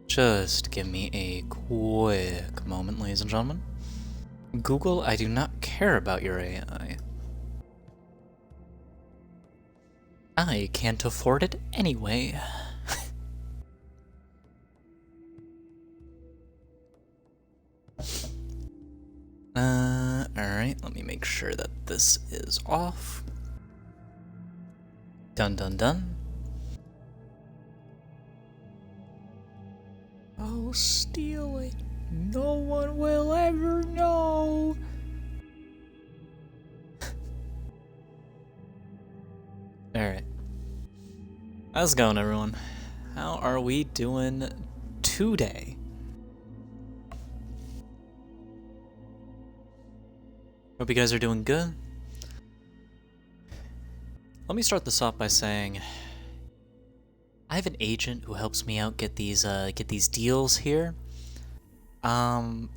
Just give me a quick moment, ladies and gentlemen. Google, I do not care about your AI. I can't afford it anyway. Alright, let me make sure that this is off. Done, done, done. I'll steal it. No one will ever know. Alright. How's it going, everyone? How are we doing today? Hope you guys are doing good. Let me start this off by saying I have an agent who helps me out get these deals here. And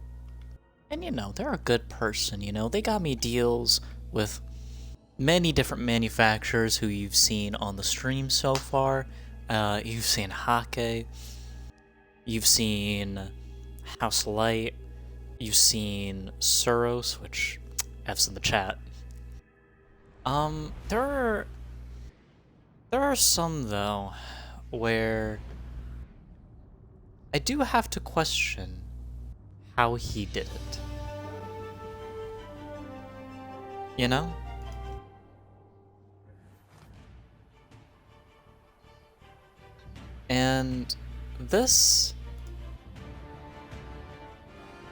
you know, they're a good person, you know. They got me deals with many different manufacturers who you've seen on the stream so far. You've seen Hake, you've seen House Light, you've seen Suros, which F's in the chat. There are some though where I do have to question how he did it. You know? And this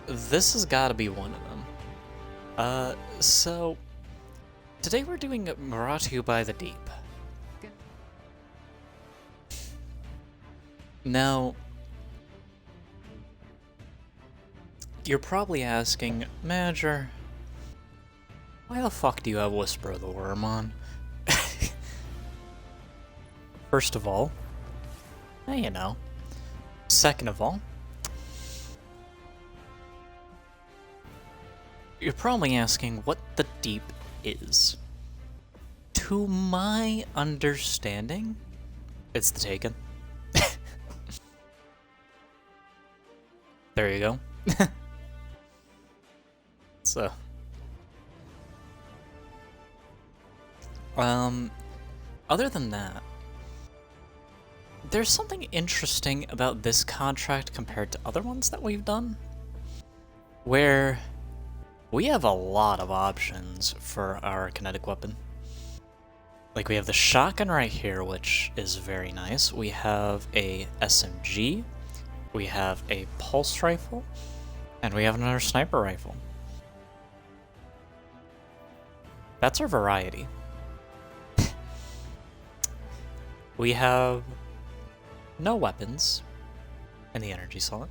has got to be one of them. So today we're doing Brought to You by the Deep. Now, you're probably asking, Manager, why the fuck do you have Whisper of the Worm on? First of all, you know. Second of all, you're probably asking what the Deep is. To my understanding, it's the Taken. There you go. So, other than that, there's something interesting about this contract compared to other ones that we've done, where we have a lot of options for our kinetic weapon. Like, we have the shotgun right here, which is very nice. We have a SMG, we have a pulse rifle, and we have another sniper rifle. That's our variety. We have no weapons in the energy slot.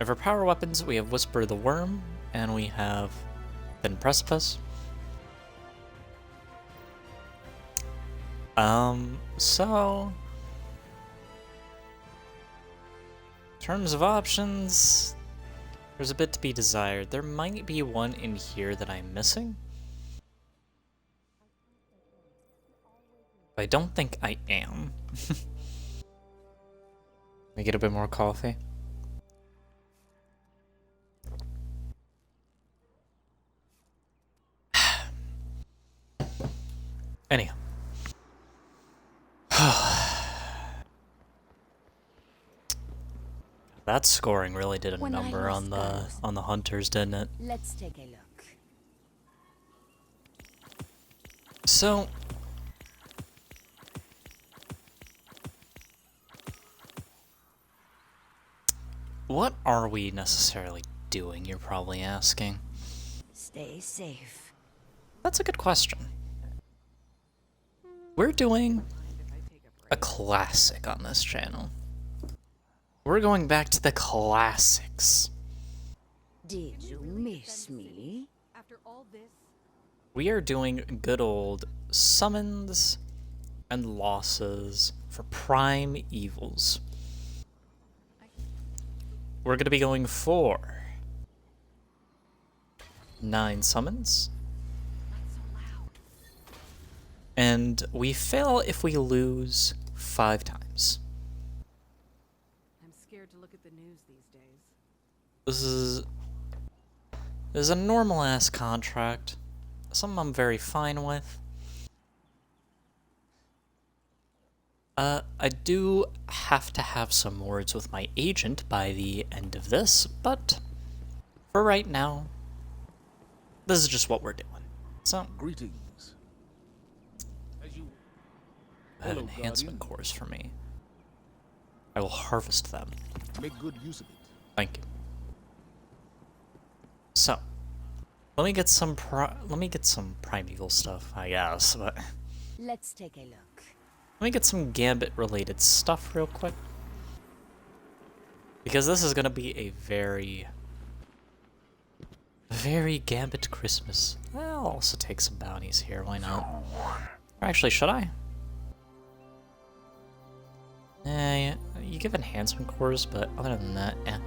And for power weapons, we have Whisper the Worm, and we have Thin Precipice. So in terms of options, there's a bit to be desired. There might be one in here that I'm missing, but I don't think I am. Let me get a bit more coffee. Anyhow. That scoring really did a number on the hunters, didn't it? Let's take a look. So what are we necessarily doing, you're probably asking? Stay safe. That's a good question. We're doing a classic on this channel. We're going back to the classics. Did you miss me? After all this, We are doing good old summons and losses for Prime Evils. We're going to be going for 9 summons. And we fail if we lose 5 times. I'm scared to look at the news these days. This is a normal ass contract. Something I'm very fine with. I do have to have some words with my agent by the end of this, but for right now, this is just what we're doing. So, Greetings. As you I have Hello, enhancement Guardian. cores for me. I will harvest them. make good use of it. Thank you. So, let me get some primeval stuff, I guess, but Let's take a look. let me get some Gambit related stuff real quick. Because this is gonna be a very Gambit Christmas. I'll also take some bounties here, why not? Or actually, should I? Yeah, you give enhancement cores, but other than that, eh.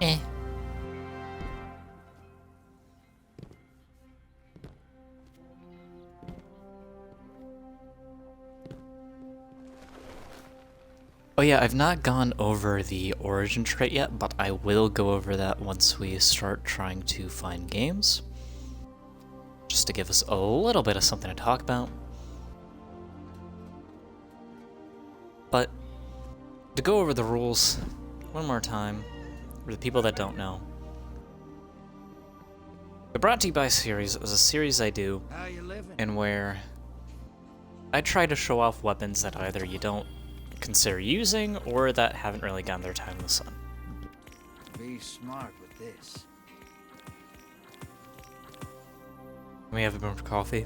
Eh. Oh yeah, I've not gone over the origin trait yet, but I will go over that once we start trying to find games. Just to give us a little bit of something to talk about. But to go over the rules one more time, for the people that don't know. The Brought to You By series is a series I do How you living? and where I try to show off weapons that either you don't consider using or that haven't really gotten their time in the sun. Be smart with this. Can we have a room for coffee?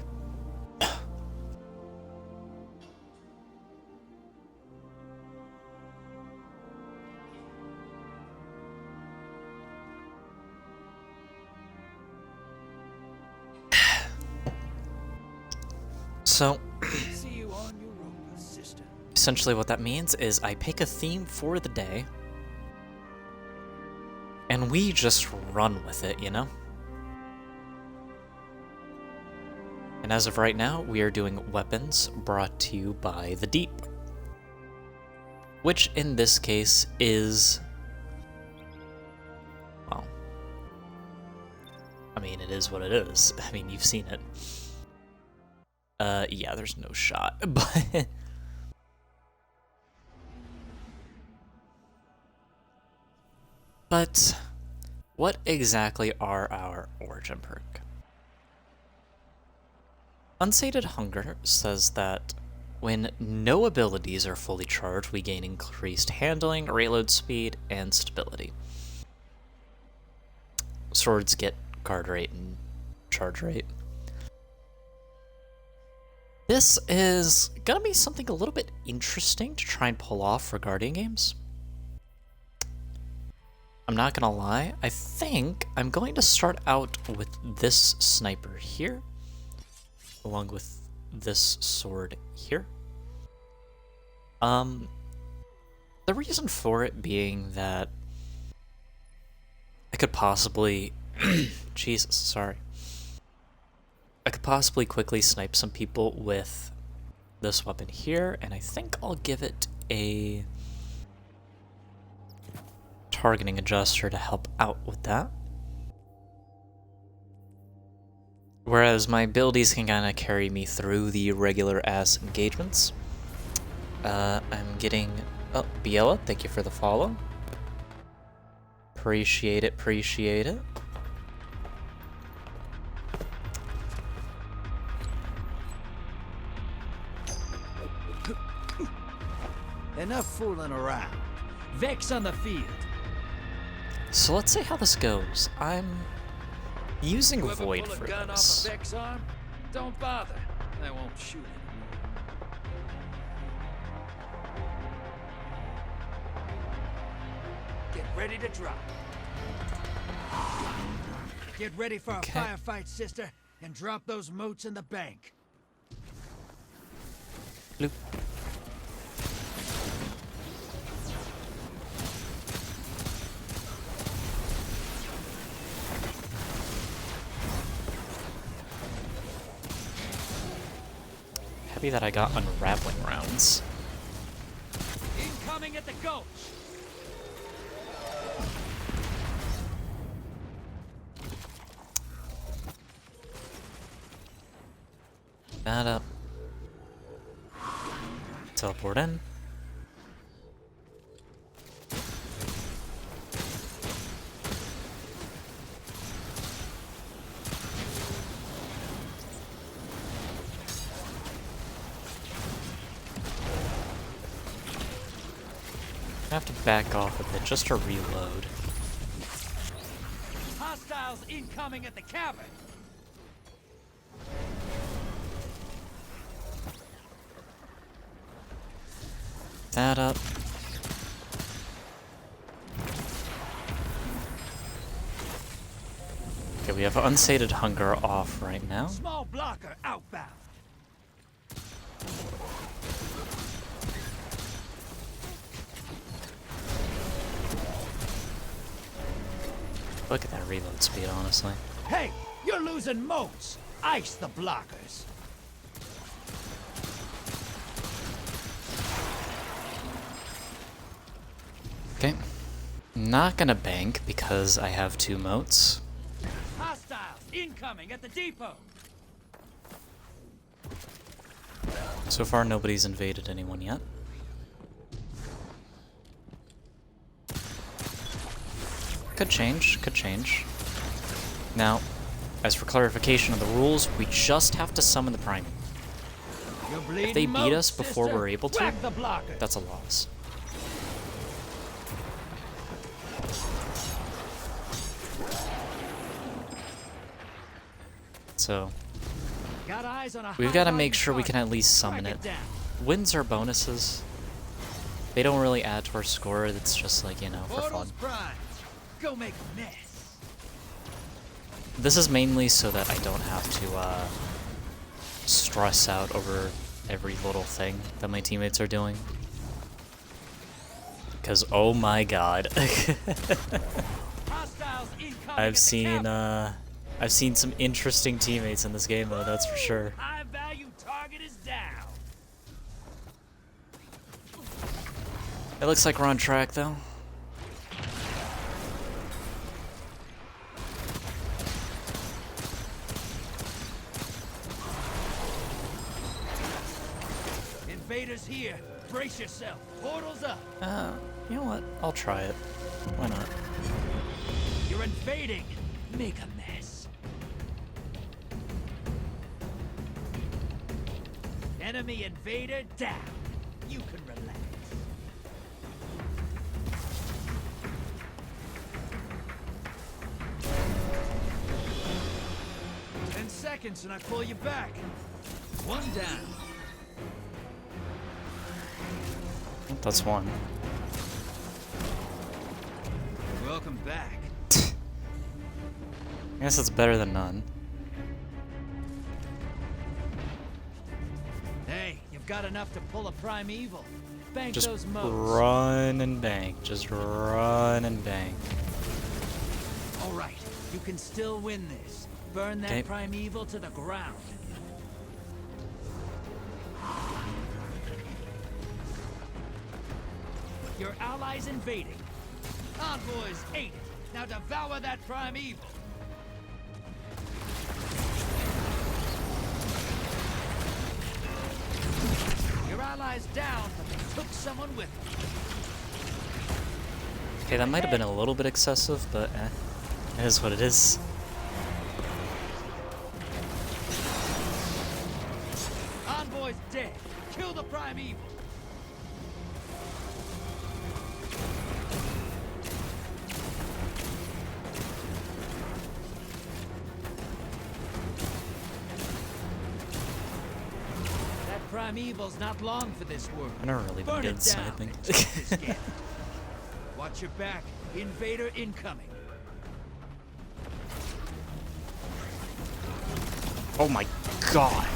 So, See you on your road, sister. essentially what that means is I pick a theme for the day, and we just run with it, you know? And as of right now, we are doing weapons brought to you by the Deep. Which in this case is... well... I mean, it is what it is. I mean, you've seen it. Yeah, there's no shot, but... But, what exactly are our origin perk? Unsated Hunger says that when no abilities are fully charged, we gain increased handling, reload speed, and stability. Swords get guard rate and charge rate. This is gonna be something a little bit interesting to try and pull off for Guardian games. I'm not gonna lie, I think I'm going to start out with this sniper here, along with this sword here. The reason for it being that I could possibly... Jesus, sorry. I could possibly quickly snipe some people with this weapon here, and I think I'll give it a targeting adjuster to help out with that. Whereas my abilities can kind of carry me through the regular ass engagements. I'm getting... oh, Biella, thank you for the follow. Appreciate it, appreciate it. Enough fooling around. Vex on the field. So let's see how this goes. I'm using You ever Void pull a for gun this. off a Vex arm? Don't bother. I won't shoot anymore. Get ready to drop. Get ready for Okay. a firefight, sister, and drop those moats in the bank. Bloop. happy that I got unraveling rounds. Incoming at the gulch. That up. Teleport in. I have to back off a bit just to reload. Hostiles incoming at the cabin. That up. Okay, we have Unsated Hunger off right now. Small blocker outbound. Look at that reload speed, honestly. Hey, you're losing motes. Ice the blockers. Okay. Not gonna bank because I have 2 motes. Hostiles incoming at the depot. So far, nobody's invaded anyone yet. Could change, could change. Now, as for clarification of the rules, we just have to summon the Prime. If they beat us before we're able to, that's a loss. So, we've got to make sure we can at least summon it. Wins are bonuses. They don't really add to our score, it's just like, you know, for fun. Go make a mess. This is mainly so that I don't have to stress out over every little thing that my teammates are doing. Because, oh my god. I've seen some interesting teammates in this game though, that's for sure. High value target is down. It looks like we're on track though. Invaders here. Brace yourself. Portals up. You know what? I'll try it. Why not? You're invading. Make a mess. Enemy invader down. You can relax. Ten seconds and I pull you back. One down. That's one. Welcome back. I guess it's better than none. Hey, you've got enough to pull a primeval. Bank Just those modes. run and bank. Just run and bank. All right, you can still win this. Burn that Okay. primeval to the ground. Your allies invading. Envoys ate it. Now devour that primeval. Your allies down, but they took someone with them. Okay, that might have been a little bit excessive, but it is what it is. Envoy's dead. Kill the primeval. That primeval's not long for this world. I never really been Burn good it at down. sniping. This game. Watch your back. Invader incoming. Oh my god!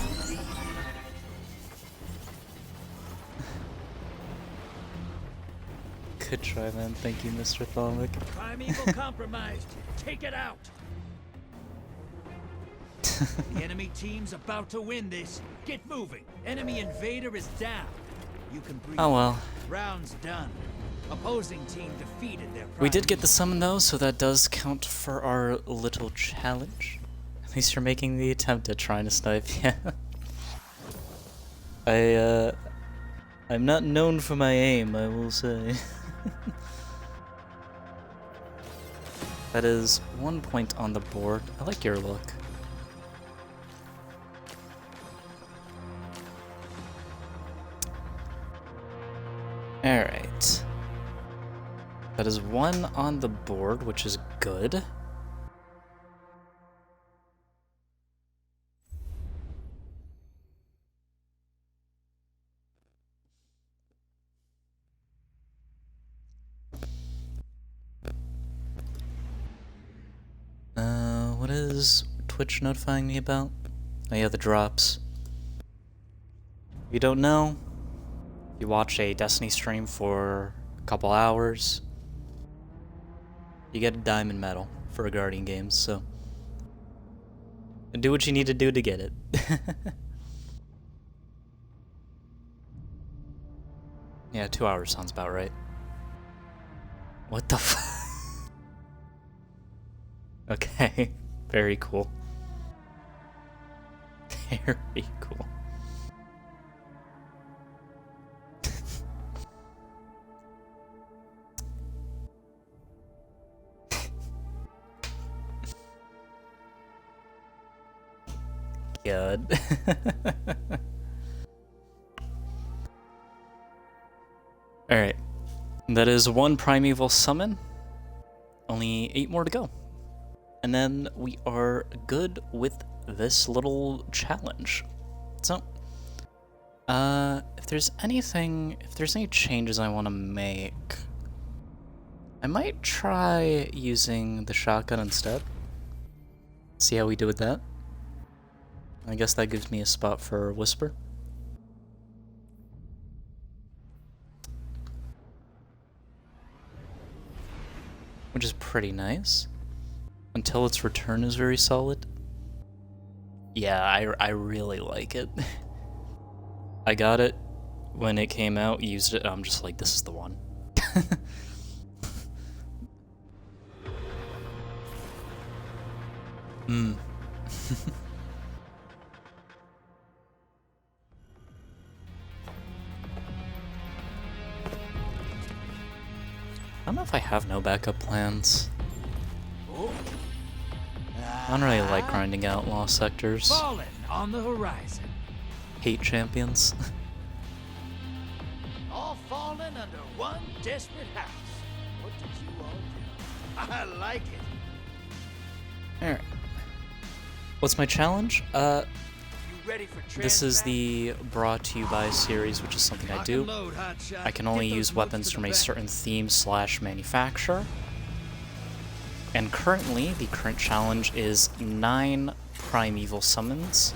Good try, man. Thank you, Mr. Thalmic. Primeval compromised. Take it out. The enemy team's about to win this. Get moving. Enemy invader is down. You can breathe. Oh well. Round's done. Opposing team defeated their We did prime get the summon though, so that does count for our little challenge. At least you're making the attempt at trying to snipe, yeah. I'm not known for my aim, I will say. That is 1 point on the board. I like your look. Alright. That is 1 on the board, which is good. What is Twitch notifying me about? Oh yeah, the drops. If you don't know, you watch a Destiny stream for a couple hours, you get a diamond medal for a Guardian Games, so do what you need to do to get it. Yeah, 2 hours sounds about right. What the f- Okay, very cool. Very cool. God. Alright. That is 1 primeval summon. Only 8 more to go. And then we are good with this little challenge. So, if there's any changes I want to make, I might try using the shotgun instead. See how we do with that. I guess that gives me a spot for Whisper. Which is pretty nice. Until its return is very solid. Yeah, I really like it. I got it when it came out, used it, I'm just like, this is the one. I don't know if I have no backup plans. I don't really like grinding out lost sectors. fallen on the horizon. Hate champions. All fallen under one desperate house. What did you all do? I like it. Alright. What's my challenge? You ready for This is transplant? the brought to you by series, which is something I Lock do. and load, hotshot. I can only Get those use motes weapons to from the a back. certain theme / manufacturer. And currently, the current challenge is 9 primeval summons,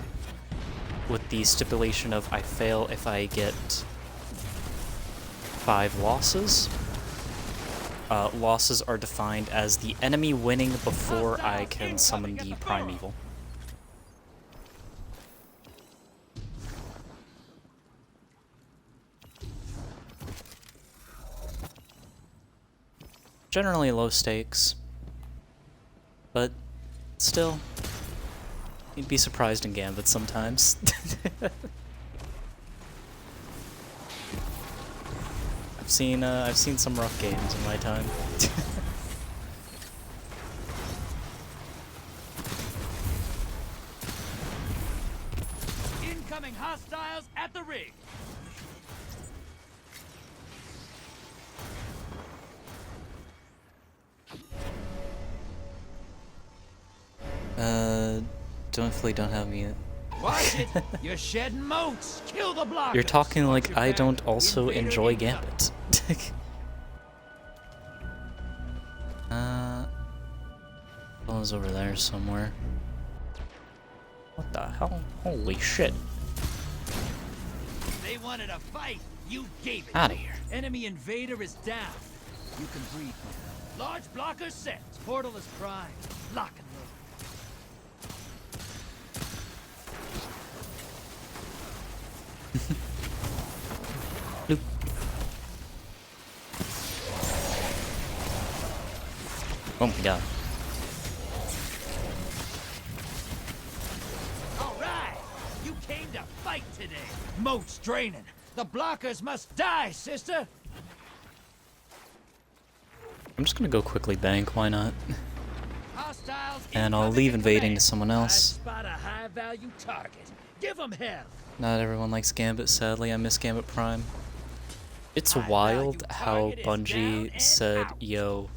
with the stipulation of I fail if I get 5 losses. Losses are defined as the enemy winning before I can summon the primeval. Generally low stakes, but still, you'd be surprised in Gambit sometimes. I've seen some rough games in my time. Incoming hostiles at the rig. Definitely don't have me. Watch it. You're shedding motes. Kill the blockers. You're talking like Watch your I back. don't also Invader enjoy incoming. Gambit. One's over there somewhere. What the hell? Holy shit. They wanted a fight. You gave it. Out of here. Enemy invader is down. You can breathe now. Large blocker set. Portal is prime. Lock and load. Bloop. Oh my god. All right, you came to fight today. Moat's draining. The blockers must die, sister. I'm just gonna go quickly bank, why not? Hostiles And I'll incoming leave in invading command. to someone I else. spot a high-value target. Give 'em hell. Not everyone likes Gambit, sadly. I miss Gambit Prime. It's High wild value how target is down Bungie and said, out. yo,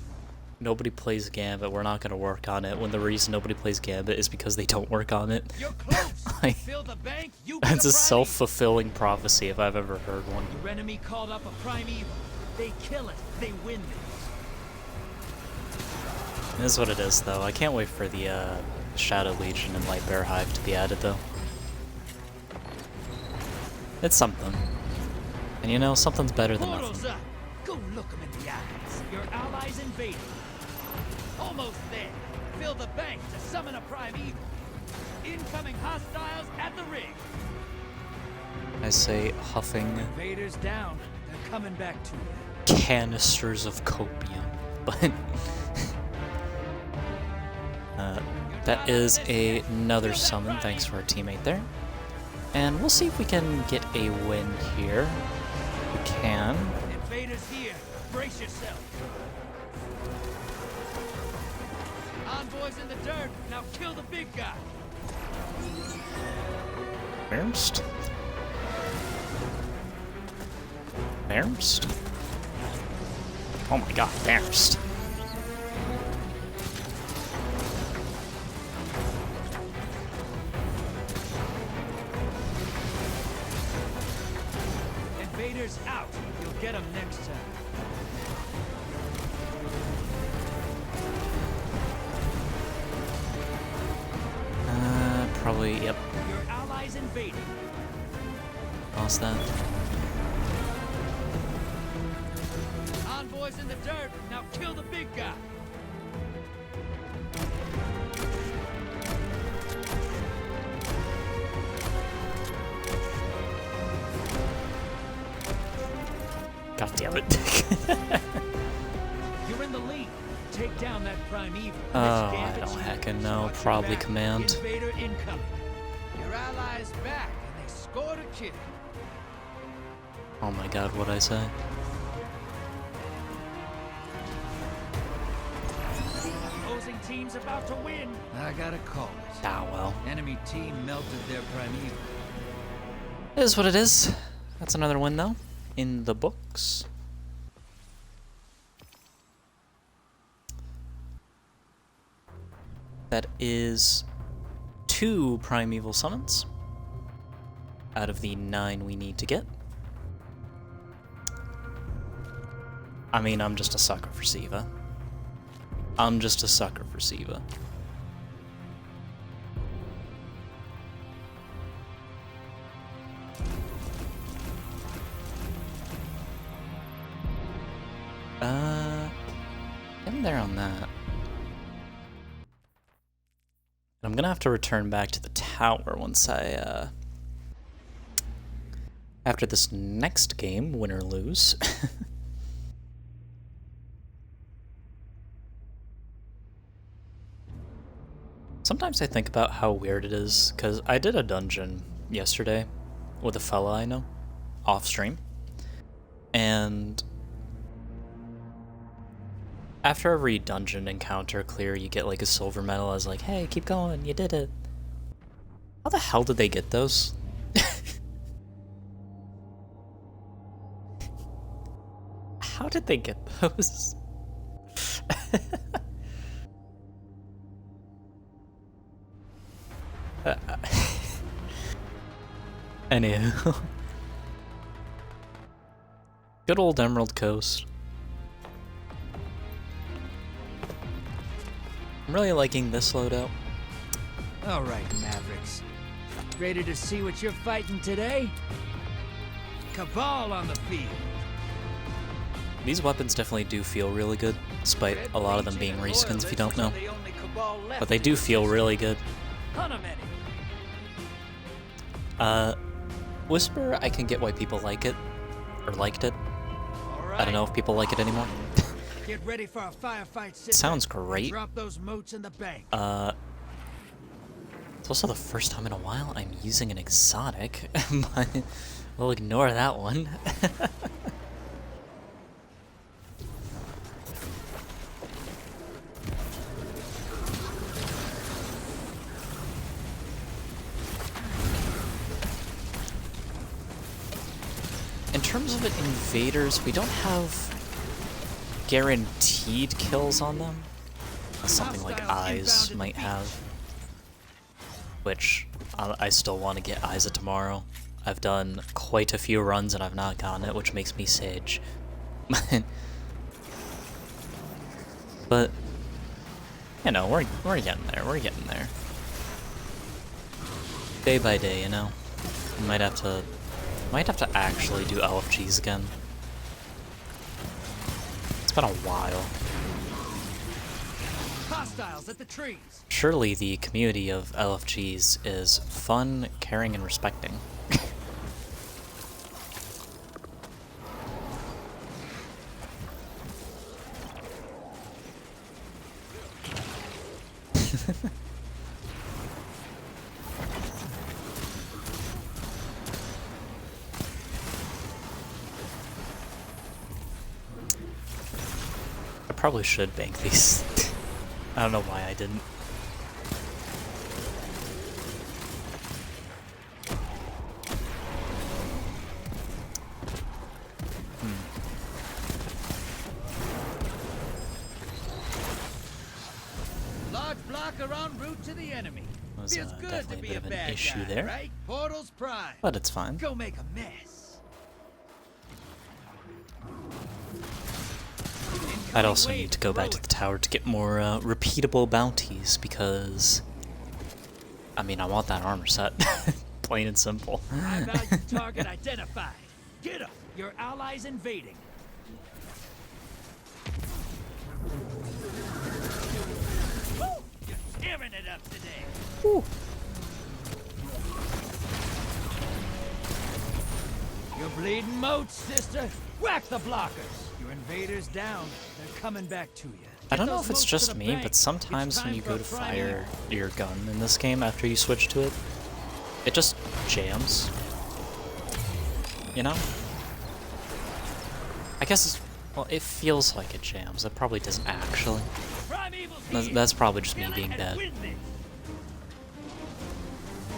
nobody plays Gambit, we're not gonna work on it, when the reason nobody plays Gambit is because they don't work on it. You're close. Like, Fill the bank. You be that's the a prime self-fulfilling prophecy if I've ever heard one. evil. Your enemy called up a prime evil. They kill it. They win this. It is what it is, though. I can't wait for the Shadow Legion and Lightbearer Hive to be added, though. It's something. And you know, something's better than Portals nothing. up. Go look 'em in the eyes. Your allies invading. Almost there. Fill the bank to summon a prime evil. Incoming hostiles at the ring. I say huffing Invaders down. They're coming back to you. canisters of copium. But that is another summon, thanks to our teammate there. And we'll see if we can get a win here. We can. Invaders here. Brace yourself. Envoys in the dirt. Now kill the big guy. Ernst? Ernst? Oh my god, Ernst. Invaders out. You'll get them next time. Probably, yep. Your allies invading. Lost that. Envoys in the dirt. Now kill the big guy. God damn it. You're in the lead. Take down that prime evil. Oh, Next I gambit don't you heckin' use. know. Watch your Probably back. command. Invader incoming. Your allies back, and they scored a kill. Oh my god, what'd I say? Opposing team's about to win. I gotta call it. Ah, well. Enemy team melted their prime evil. It is what it is. That's another win, though. In the books. That is 2 Primeval summons out of the 9 we need to get. I mean, I'm just a sucker for Siva. I'm just a sucker for Siva. I'm there on that. I'm gonna have to return back to the tower once I, after this next game, win or lose. Sometimes I think about how weird it is, because I did a dungeon yesterday with a fella I know, off stream, and after every dungeon encounter clear, you get like a silver medal as like, hey, keep going, you did it. How the hell did they get those? How did they get those? Anywho. Good old Emerald Coast. I'm really liking this loadout. All right, Mavericks. Ready to see what you're fighting today? Cabal on the field. These weapons definitely do feel really good, despite a lot of them being reskins if you don't know. But they do feel really good. Whisper, I can get why people like it. Or liked it. All I don't know if people like it anymore. Get ready for a firefight, sister. Sounds great. Drop those moats in the bank. It's also the first time in a while I'm using an exotic, but we'll ignore that one. In terms of invaders, we don't have guaranteed kills on them. Something like Eyes might have. Which, I still want to get Eyes tomorrow. I've done quite a few runs and I've not gotten it, which makes me sage. But, you know, we're getting there, we're getting there. Day by day, you know? Might have to actually do LFGs again. It's been a while. Hostiles at the trees. Surely the community of LFGs is fun, caring, and respecting. I probably should bank these. I don't know why I didn't. Large blocker en route to the enemy. Was Feels good to definitely be a bit of an bad issue guy, there. right? Portal's prime. But it's fine. Go make a mess. I'd also need to go back to the tower to get more repeatable bounties because, I mean, I want that armor set. Plain and simple. High value target identified. Get up. Your allies invading. Woo! You're tearing it up today. Woo. You're bleeding moats, sister. Whack the blockers. Your invaders down. They're coming back to you. I don't Get know those if it's moats to just the me, bank. but It's sometimes when time you for go a to prime fire evil. your gun in this game after you switch to it, it just jams. You know? I guess it's, well, it feels like it jams. It probably doesn't actually. Prime Evil's here. That's probably just me Kill it being and bad. win this.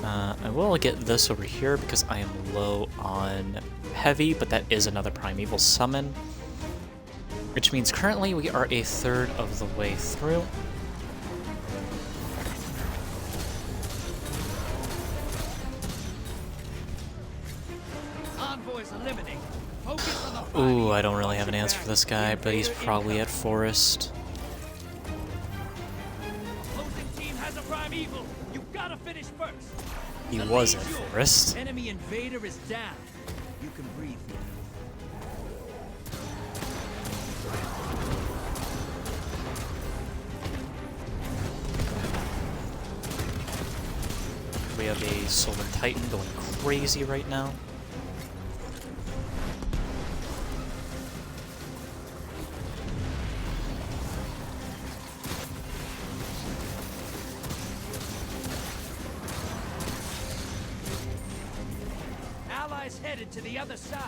I will get this over here because I am low on heavy, but that is another Primeval summon. Which means currently we are a third of the way through. Envoys eliminated. Focus on the prime Ooh, evil. I don't really have an Watch your answer back. for this guy, but he's Invader probably at incoming. Forest. Opposing team has a prime evil. You gotta finish first. He The was lead's at yours. Forest. Enemy invader is down. You can breathe now. We have a Solar Titan going crazy right now. Allies headed to the other side.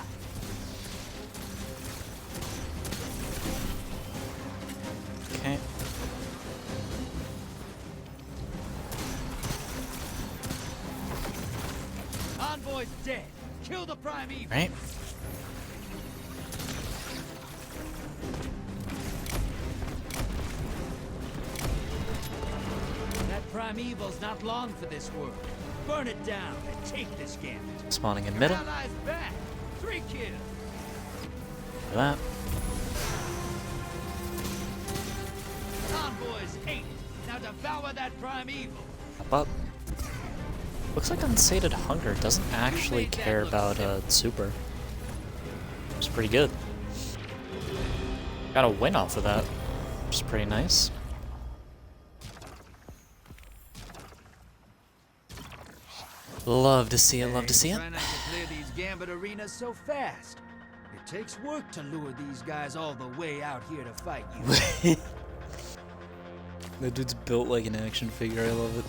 Okay. Envoy's dead. Kill the prime evil. Right. That prime evil's not long for this world. Burn it down and take this gambit. Spawning in middle. Allies back. 3 kills. For that. Envoys 8. Now devour that prime evil. Up up. Looks like Unsated Hunger doesn't actually care about super. It's pretty good. Got a win off of that, which is pretty nice. Love to see it, love to see it. Try not to clear these gambit arenas so fast. It takes work to lure these guys all the way out here to fight you. That dude's built like an action figure, I love it.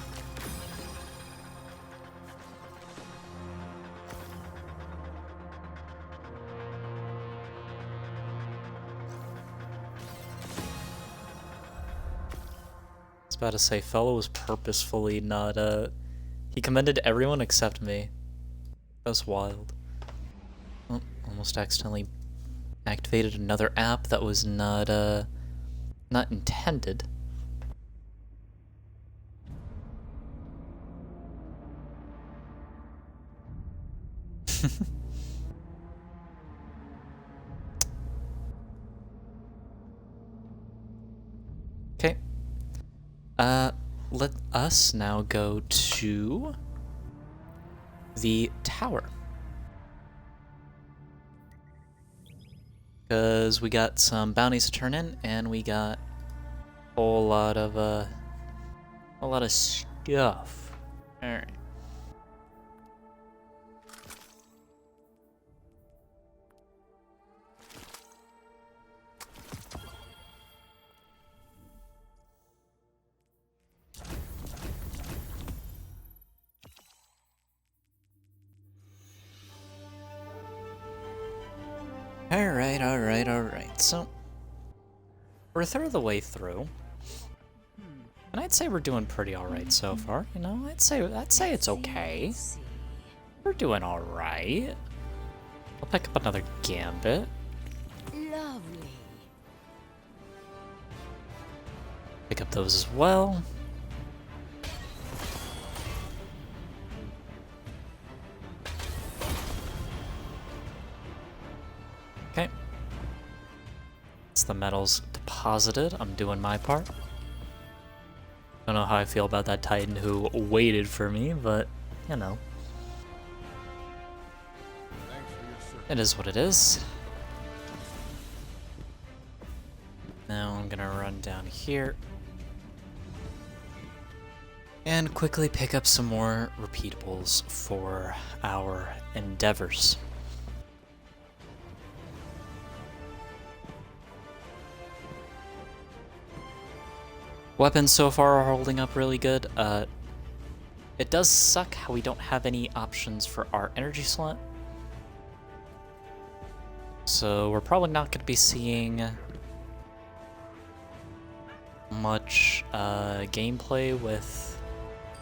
I was about to say, fellow was purposefully not, he commended everyone except me. That's wild. Oh, almost accidentally activated another app that was not intended. Okay. Let us now go to the tower. Because we got some bounties to turn in, and we got a whole lot of stuff. Alright. Alright. So, we're a third of the way through. And I'd say we're doing pretty alright so far, you know? I'd say it's okay. See. We're doing alright. I'll pick up another gambit. Lovely. Pick up those as well. Okay. It's the metals deposited. I'm doing my part. Don't know how I feel about that Titan who waited for me, but, you know. It is what it is. Now I'm gonna run down here. And quickly pick up some more repeatables for our endeavors. Weapons so far are holding up really good. It does suck how we don't have any options for our energy slot. So we're probably not going to be seeing much gameplay with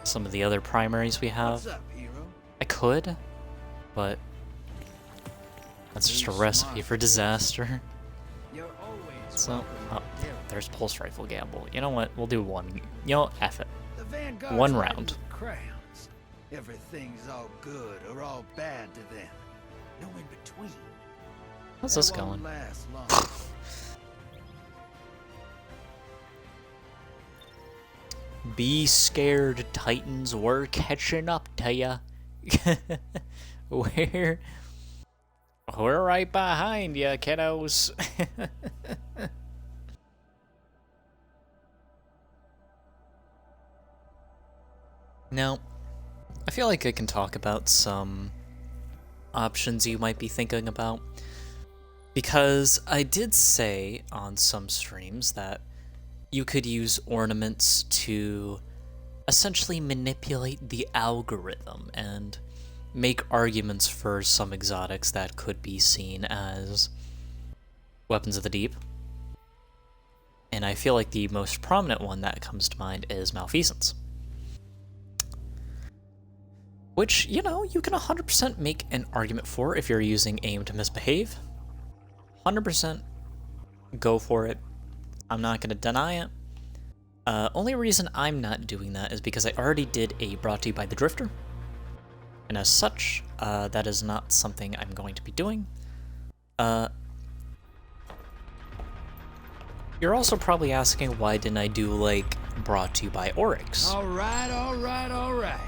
some of the other primaries we have. What's up, hero? I could, but that's just a recipe for disaster. You're always So, welcome oh, to Terra. there's pulse rifle gamble. You know what? We'll do one. You know, F it. The Vanguard's One riding round. with crowns. Everything's all good or all bad to them. No in between. How's That this won't going? last long. Be scared, Titans. We're catching up to ya. We're right behind ya, kiddos. Now, I feel like I can talk about some options you might be thinking about. Because I did say on some streams that you could use ornaments to essentially manipulate the algorithm and make arguments for some exotics that could be seen as weapons of the deep. And I feel like the most prominent one that comes to mind is Malfeasance. Which, you know, you can 100% make an argument for if you're using aim to misbehave. 100% go for it. I'm not going to deny it. Only reason I'm not doing that is because I already did a brought to you by the Drifter. And as such, that is not something I'm going to be doing. You're also probably asking why didn't I do, like, brought to you by Oryx? All right.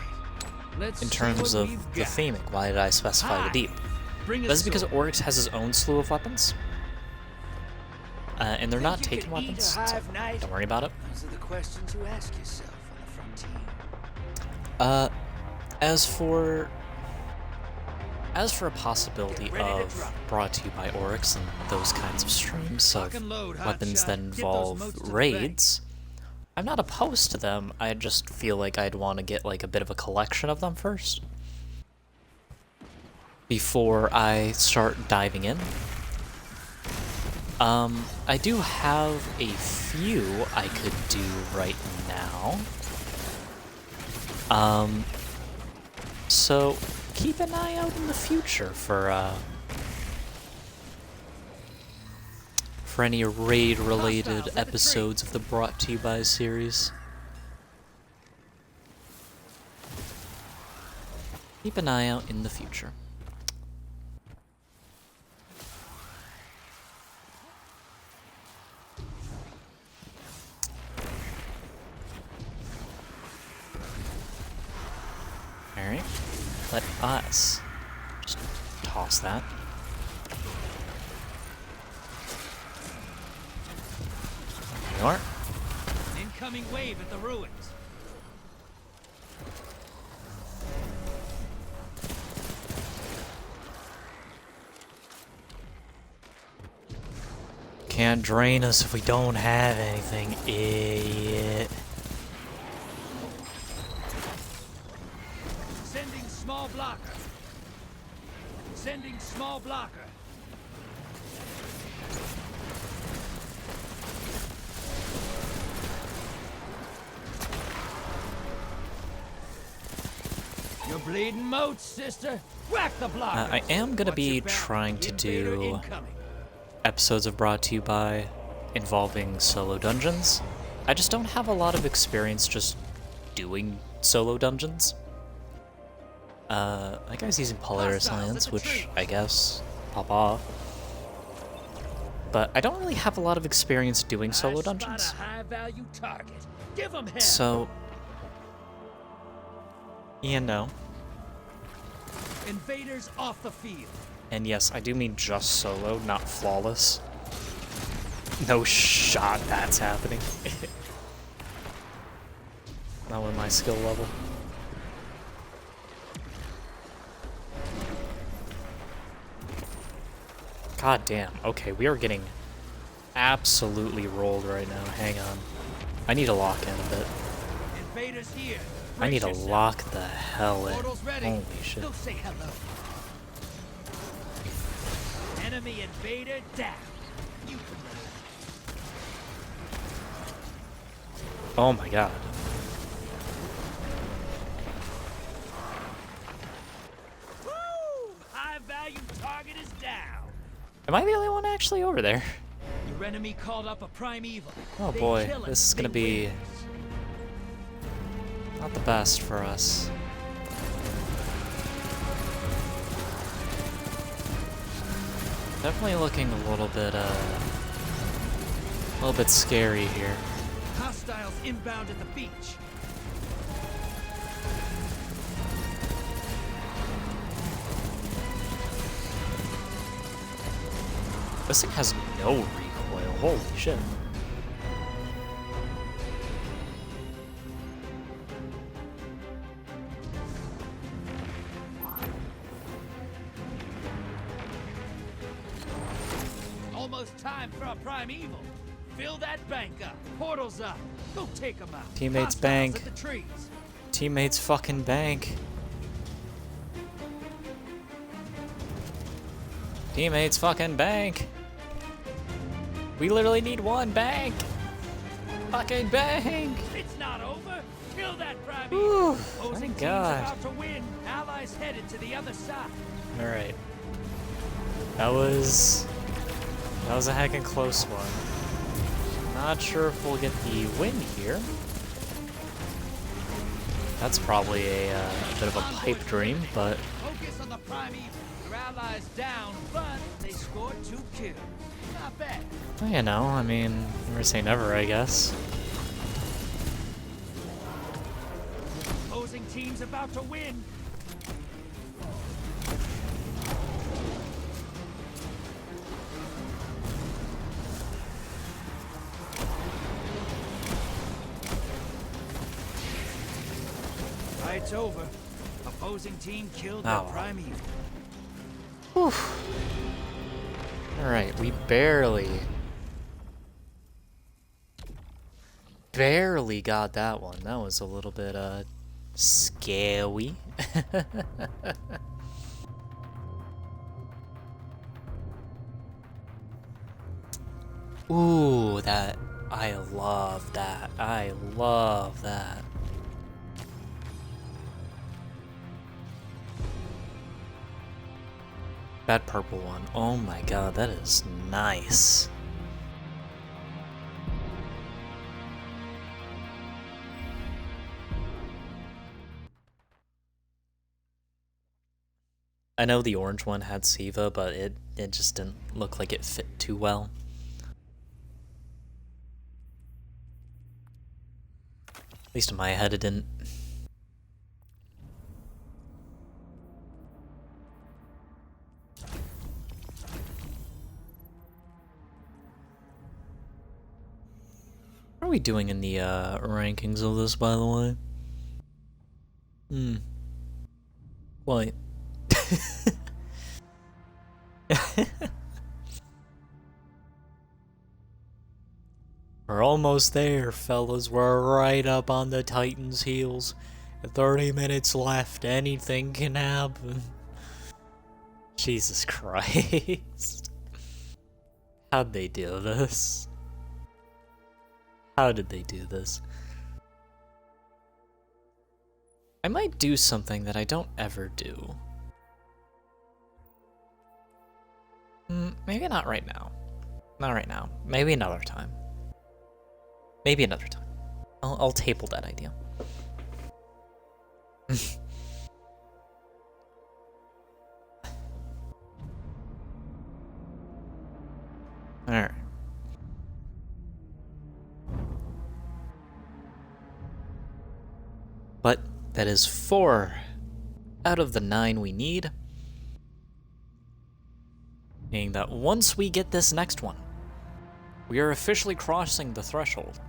Let's In see terms what of we've the got. theming, why did I specify Hi. the deep? Bring That's us because Oryx has his own slew of weapons. And they're not taken weapons, so don't worry about it. Those are the questions you ask yourself on the frontier. As for a possibility of brought to you by Oryx and those kinds of streams of weapons that involve raids, I'm not opposed to them. I just feel like I'd want to get like a bit of a collection of them first before I start diving in. I do have a few I could do right now. So keep an eye out in the future for any raid-related episodes of the Brought to You by series. Keep an eye out in the future. Alright, let us just toss that. There you are. An incoming wave at the ruins. Can't drain us if we don't have anything, idiot. Sending small blocker. Sending small blocker. You're bleeding moats, sister. Whack the blocker. I am gonna be trying to do episodes of Brought to You by involving solo dungeons. I just don't have a lot of experience just doing solo dungeons. That guy's using Polaris Lance, which I guess pop off. But I don't really have a lot of experience doing solo dungeons. High-value target. Give him hell. So, you know. Invaders off the field. And yes, I do mean just solo, not flawless. No shot that's happening. Not with my skill level. God damn. Okay, we are getting absolutely rolled right now. Hang on. I need to lock in a bit. Invaders here. I need to Brace yourself. lock the hell in. Portal's ready. Holy shit. Go say hello. Enemy invader down. You can Oh my god. Woo! High value target is down. Am I the only one actually over there? Your enemy called up a prime evil. Oh They boy, kill him, this is gonna they be win. not the best for us. Definitely looking a little bit scary here. Hostiles inbound at the beach. This thing has no recoil. Holy shit. Almost time for a prime evil. Fill that bank up. Portals up. Go take them out. Teammates Hostiles bank. At the trees. Teammates fucking bank. Teammates fucking bank. We literally need one bank. Fucking bank. It's not over. Kill that prime Whew, evil. Opposing thank teams God. about to win. Allies headed to the other side. All right. That was a heckin' close one. Not sure if we'll get the win here. That's probably a bit of a pipe dream, but Focus on the prime evil. Your allies down, but they scored 2 kills. Not bad. well, you know, I mean, never say never, I guess. Opposing teams about to win. Fight's over. A Opposing team killed Oh. their primeval. Alright, we barely got that one. That was a little bit, scary. Ooh, that. I love that. I love that. That purple one. Oh my god, that is nice. I know the orange one had Siva, but it just didn't look like it fit too well. At least in my head it didn't. What are we doing in the rankings of this, by the way? Quite. We're almost there, fellas. We're right up on the Titans' heels. 30 minutes left. Anything can happen. Jesus Christ. How'd they do this? How did they do this? I might do something that I don't ever do. Maybe not right now. Not right now. Maybe another time. Maybe another time. I'll table that idea. Alright. But that is 4 out of the 9 we need. Meaning that once we get this next one, we are officially crossing the threshold.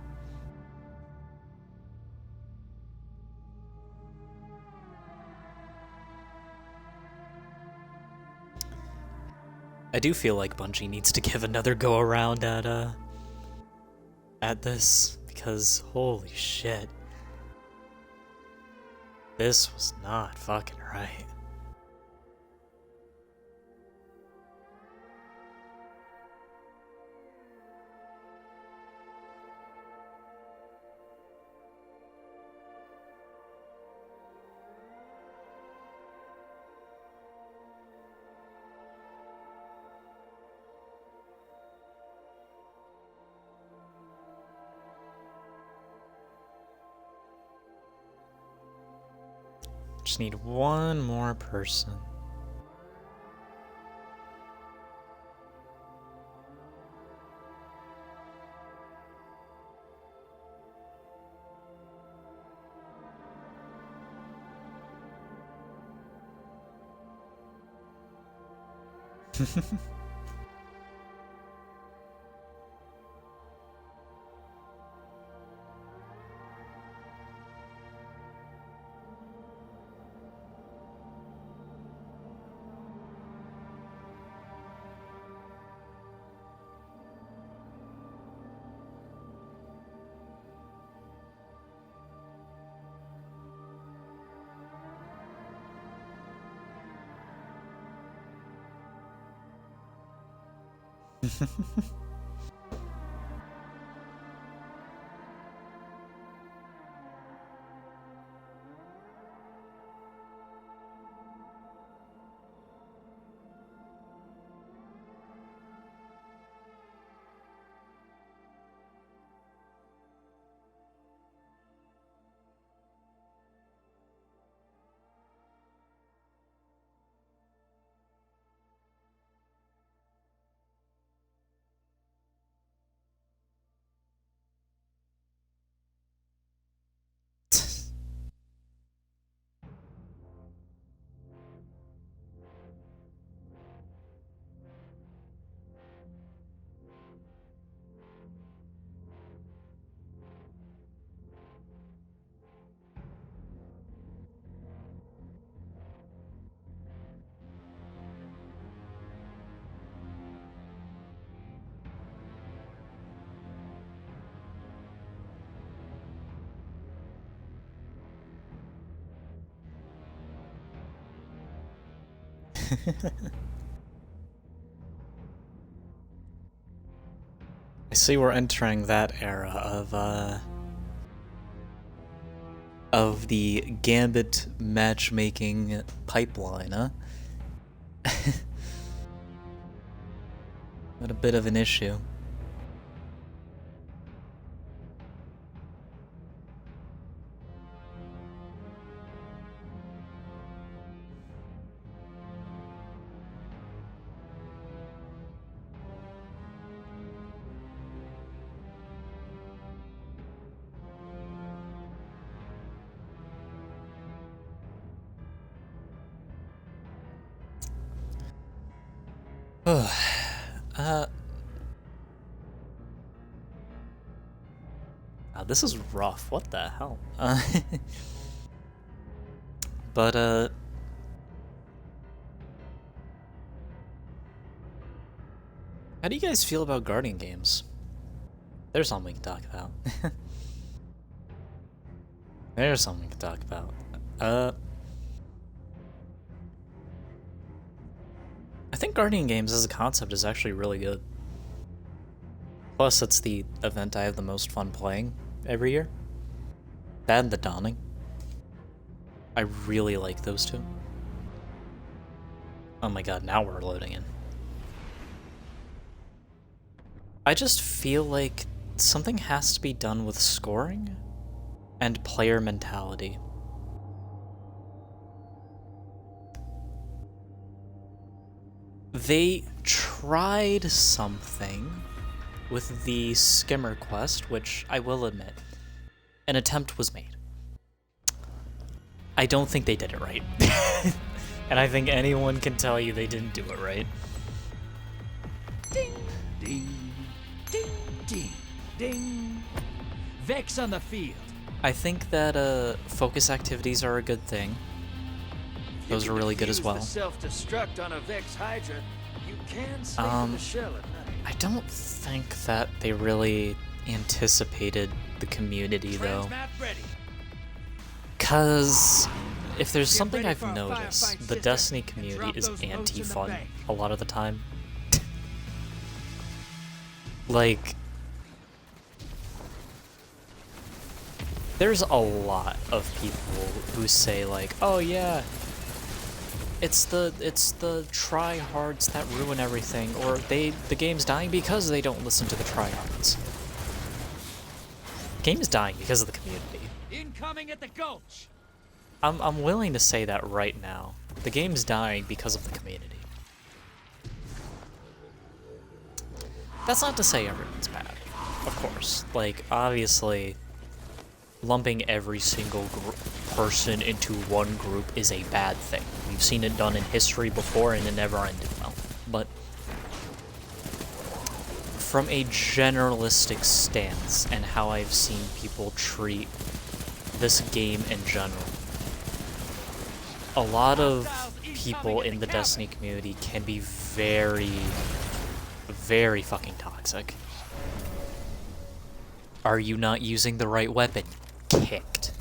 I do feel like Bungie needs to give another go around at this, because holy shit. This was not fucking right. Just need one more person. I see we're entering that era of the Gambit matchmaking pipeline, huh? What a bit of an issue. This is rough. What the hell? But, how do you guys feel about Guardian games? There's something we can talk about. There's something we can talk about. I think Guardian games as a concept is actually really good. Plus, it's the event I have the most fun playing every year. That and The Dawning. I really like those two. Oh my god, now we're loading in. I just feel like something has to be done with scoring and player mentality. They tried something with the Skimmer quest, which I will admit, an attempt was made. I don't think they did it right. And I think anyone can tell you they didn't do it right. Ding, ding, ding, ding, ding. Vex on the field. I think that focus activities are a good thing. Those are really good as well. Self-destruct on a Vex Hydra, you can sleep the shell at night. I don't think that they really anticipated the community though. Cause if there's something I've noticed, the Destiny community is anti-fun a lot of the time. Like, there's a lot of people who say like, oh yeah, it's the tryhards that ruin everything, or the game's dying because they don't listen to the tryhards. Game's dying because of the community. Incoming at the Gulch. I'm willing to say that right now. The game's dying because of the community. That's not to say everyone's bad, of course. Like, obviously, lumping every single person into one group is a bad thing. We've seen it done in history before and it never ended well. But from a generalistic stance and how I've seen people treat this game in general, a lot of people in the Destiny community can be very, very fucking toxic. Are you not using the right weapon? Kicked.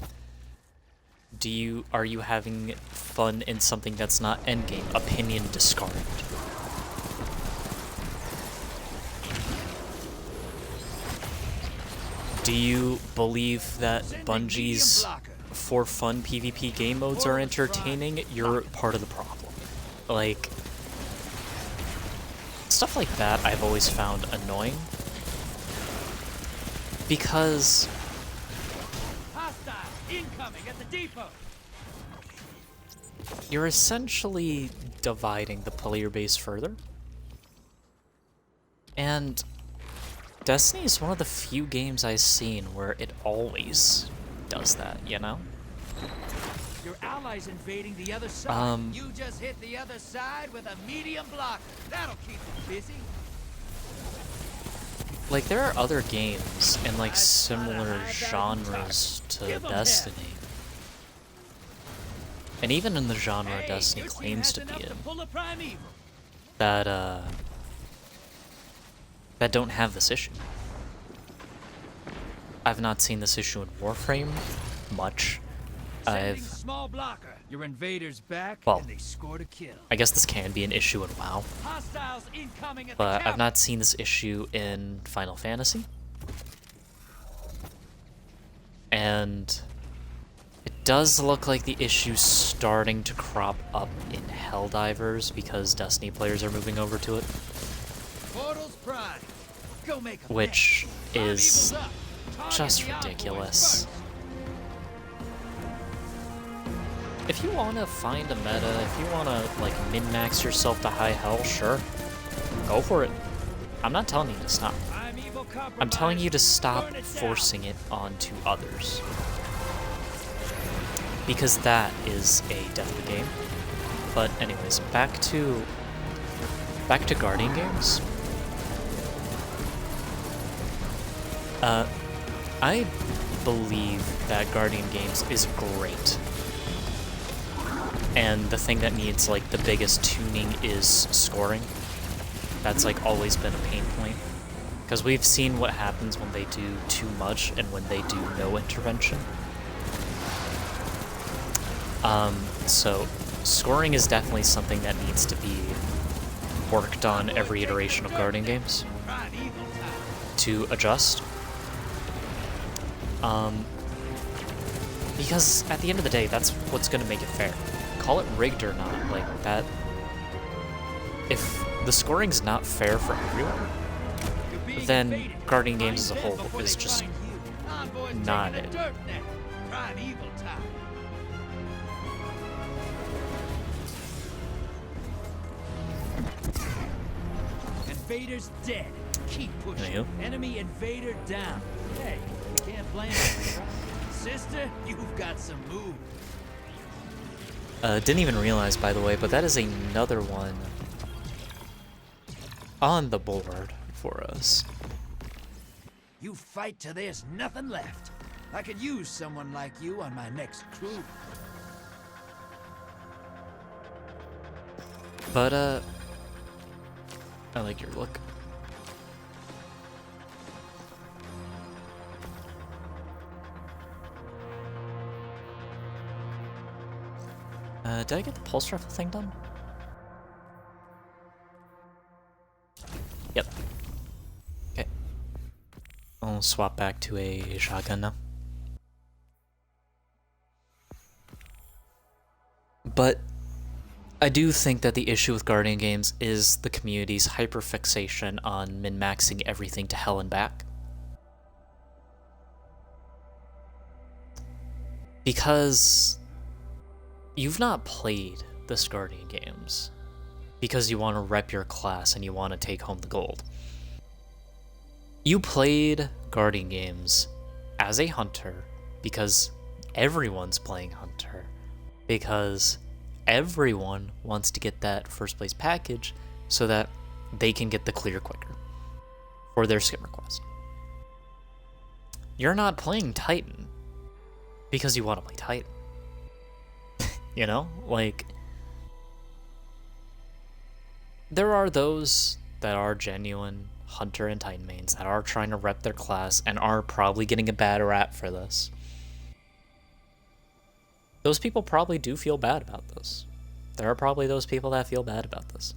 Are you having fun in something that's not endgame? Opinion discarded. Do you believe that Bungie's for fun PvP game modes are entertaining? You're part of the problem. Like, stuff like that I've always found annoying. Because Hostile incoming at the depot. you're essentially dividing the player base further. And Destiny is one of the few games I've seen where it always does that, you know? Your allies invading the other side. You just hit the other side with a medium blocker. That'll keep them busy. Like, there are other games in, like, similar genres to Destiny. And even in the genre Destiny claims to be in, that don't have this issue. I've not seen this issue in Warframe much. Small blocker. Your invaders back, Well, and they scored a kill. I guess this can be an issue in WoW, Hostiles incoming at the but I've capital. not seen this issue in Final Fantasy. And it does look like the issue's starting to crop up in Helldivers because Destiny players are moving over to it, Portals prime. Go make a which Prime is Evil's up. Target just the envoys ridiculous. first. If you want to find a meta, if you want to like min-max yourself to high hell, sure, go for it. I'm not telling you to stop. Prime Evil I'm telling you to stop Burn it down. forcing it onto others. Because that is a deadly game. But anyways, back to Guardian games. I believe that Guardian games is great. And the thing that needs like the biggest tuning is scoring. That's like always been a pain point. Because we've seen what happens when they do too much and when they do no intervention. So scoring is definitely something that needs to be worked on every iteration of Guardian games Prime Evil time. to adjust. Because at the end of the day, that's what's going to make it fair. Call it rigged or not, like that. If the scoring's not fair for everyone, You're being then invaded. Guardian games as a Find them whole before is they just find you. Envoys not taking it. the dirt now. Prime Evil time. Invaders dead. Keep pushing. Anywho. Enemy invader down. Hey, you can't blame them. Sister, you've got some moves. Didn't even realize, by the way, but that is another one on the board for us. You fight till there's nothing left. I could use someone like you on my next crew. But, I like your look. Did I get the pulse rifle thing done? Yep. Okay. I'll swap back to a shotgun now. But I do think that the issue with Guardian games is the community's hyperfixation on min-maxing everything to hell and back. Because you've not played the Guardian games because you want to rep your class and you want to take home the gold. You played Guardian games as a hunter because everyone's playing hunter, because everyone wants to get that first place package so that they can get the clear quicker for their skin request. You're not playing Titan because you want to play Titan. You know? Like, there are those that are genuine Hunter and Titan mains that are trying to rep their class and are probably getting a bad rap for this. Those people probably do feel bad about this. There are probably those people that feel bad about this.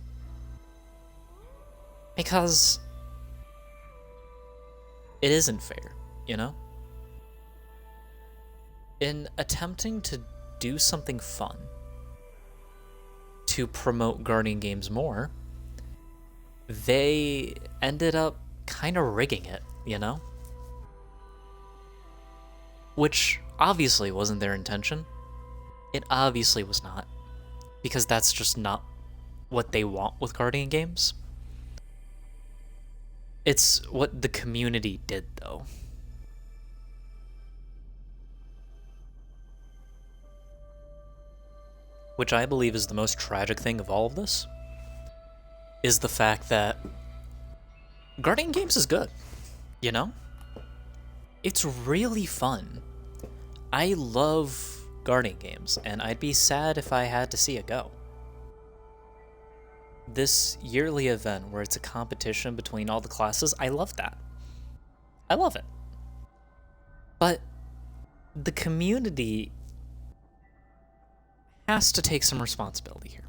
Because it isn't fair, you know? In attempting to do something fun to promote Guardian games more, they ended up kind of rigging it, you know? Which obviously wasn't their intention. It obviously was not. Because that's just not what they want with Guardian games. It's what the community did, though. Which I believe is the most tragic thing of all of this, is the fact that Guardian games is good, you know? It's really fun. I love Guardian games, and I'd be sad if I had to see it go. This yearly event where it's a competition between all the classes, I love that. I love it. But the community has to take some responsibility here.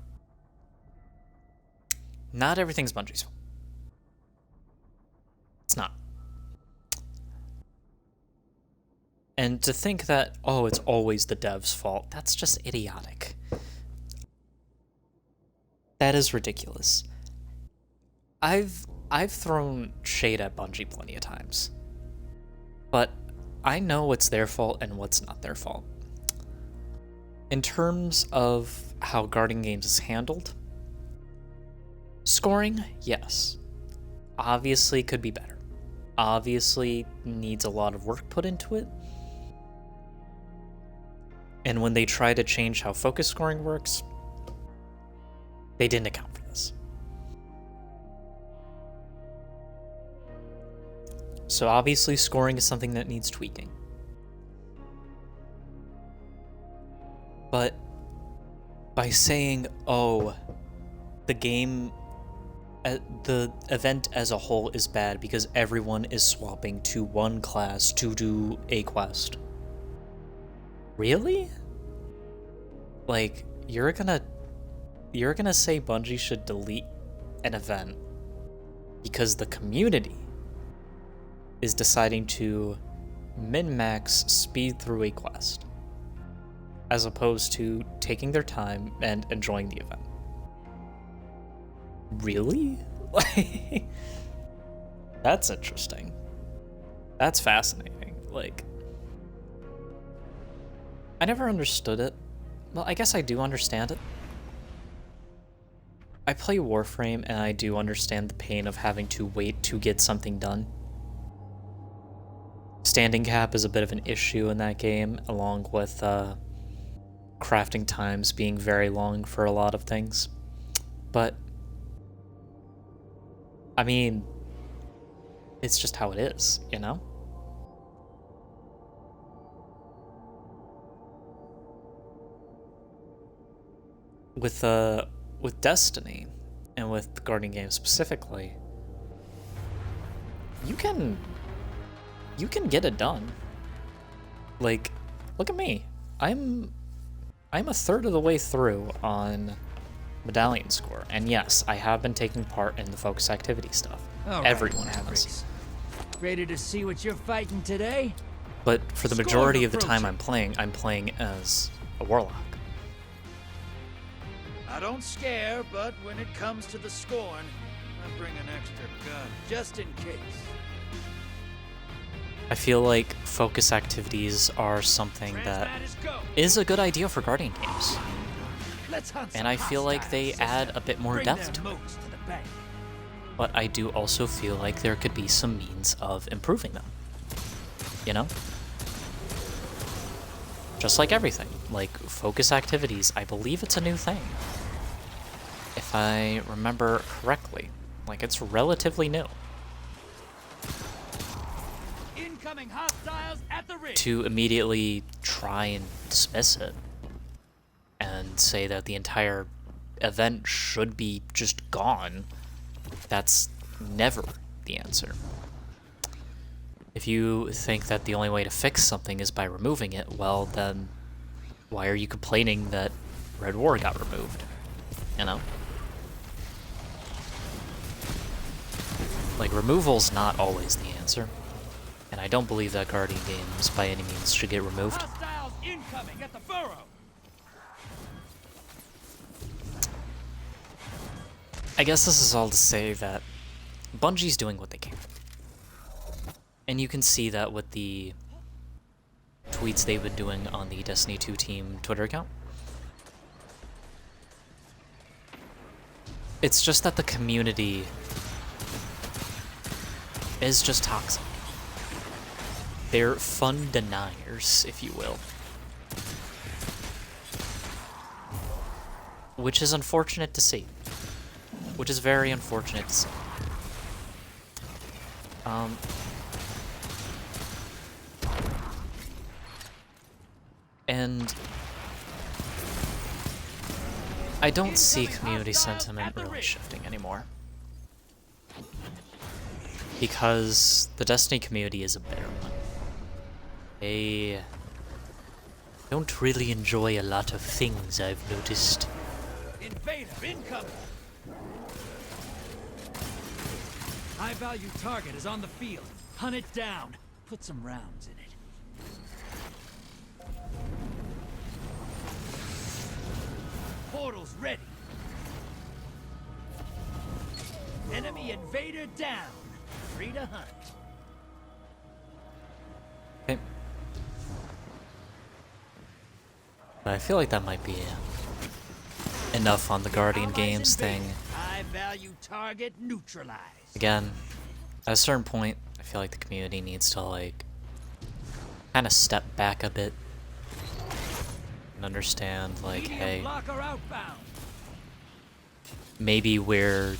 Not everything's Bungie's fault. It's not. And to think that, oh, it's always the dev's fault, that's just idiotic. That is ridiculous. I've thrown shade at Bungie plenty of times. But I know what's their fault and what's not their fault. In terms of how Guardian Games is handled, scoring, yes. Obviously could be better. Obviously needs a lot of work put into it. And when they try to change how focus scoring works, they didn't account for this. So obviously scoring is something that needs tweaking. But by saying, oh, the game, the event as a whole is bad because everyone is swapping to one class to do a quest. Really? Like, you're gonna say Bungie should delete an event because the community is deciding to min-max speed through a quest, as opposed to taking their time and enjoying the event. Really? Like, that's interesting. That's fascinating. Like, I never understood it. Well, I guess I do understand it. I play Warframe and I do understand the pain of having to wait to get something done. Standing cap is a bit of an issue in that game, along with crafting times being very long for a lot of things. But, I mean, it's just how it is, you know? With Destiny, and with the Guardian Games specifically, you can get it done. Like, look at me. I'm a third of the way through on Medallion Score, and yes, I have been taking part in the focus activity stuff. All right, Everyone has. Mavericks. Ready to see what you're fighting today? But for the majority of the time approaching. I'm playing as a warlock. I don't scare, but when it comes to the scorn, I bring an extra gun, just in case. I feel like focus activities are something that Transmat is go. is a good idea for Guardian Games. Let's hunt And some I feel like they hostiles, add sister. a bit more Bring depth their to it. mooks to the bank. But I do also feel like there could be some means of improving them. You know? Just like everything. Like, focus activities, I believe it's a new thing. If I remember correctly. Like, it's relatively new. Incoming hostiles at the ridge. To immediately try and dismiss it and say that the entire event should be just gone, that's never the answer. If you think that the only way to fix something is by removing it, well then why are you complaining that Red War got removed? You know? Like, removal's not always the answer. And I don't believe that Guardian Games by any means should get removed. Hostiles incoming at the furrow. I guess this is all to say that Bungie's doing what they can. And you can see that with the tweets they've been doing on the Destiny 2 team Twitter account. It's just that the community is just toxic. They're fun deniers, if you will. Which is unfortunate to see. Which is very unfortunate to see. And I don't see community sentiment really shifting anymore. Because the Destiny community is a bitter one. Don't really enjoy a lot of things, I've noticed. Invader incoming! High-value target is on the field. Hunt it down. Put some rounds in it. Portal's ready. Enemy invader down. Free to hunt. Okay. But I feel like that might be enough on the Guardian Games thing. High-value target neutralized. Again, at a certain point, I feel like the community needs to, like, kind of step back a bit and understand, like, Medium hey, blocker outbound. maybe we're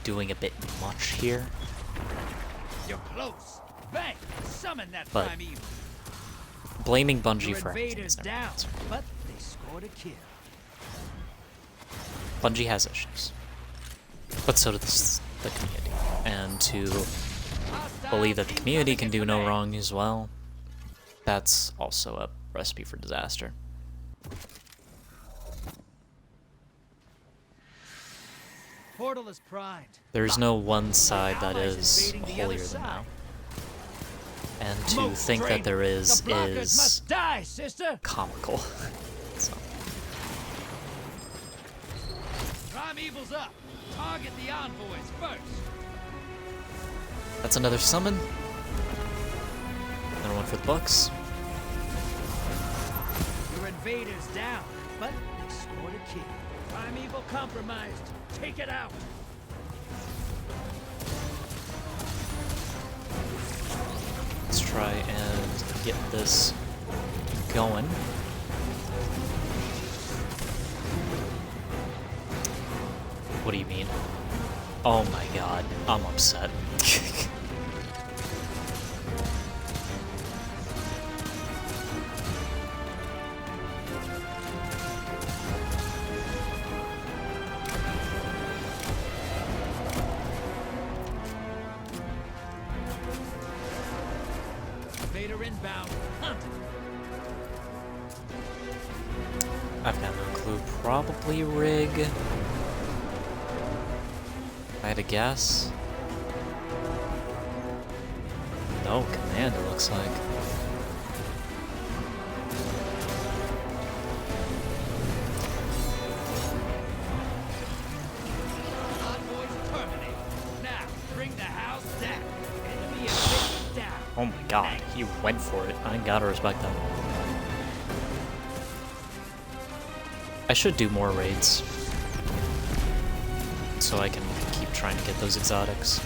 doing a bit much here. You're close. Bang! Summon that But prime evil. Blaming Bungie Your for everything invaders is never down, answer. but they scored a kill. Bungie has issues, but so does the community. And to believe that the community can do no wrong as well, that's also a recipe for disaster. Portal is primed. There's no one side that Allies is invading the other holier than thou. side. And to Most think that trained. there is The blockers must die, sister. comical. So, Prime evil's up. Target the envoys first. that's another summon. Another one for the books. Your invaders down, but they scored a kill. Prime evil compromised. Take it out. Let's try and get this going. What do you mean? Oh my god, I'm upset. Invader inbound. Hunt. I've got no clue. Probably rig. If I had to guess. No, command it looks like. Envoys terminated. Now, bring the house down. Enemy invader down. Oh my god, he went for it. I gotta respect that. I should do more raids, so I can keep trying to get those exotics.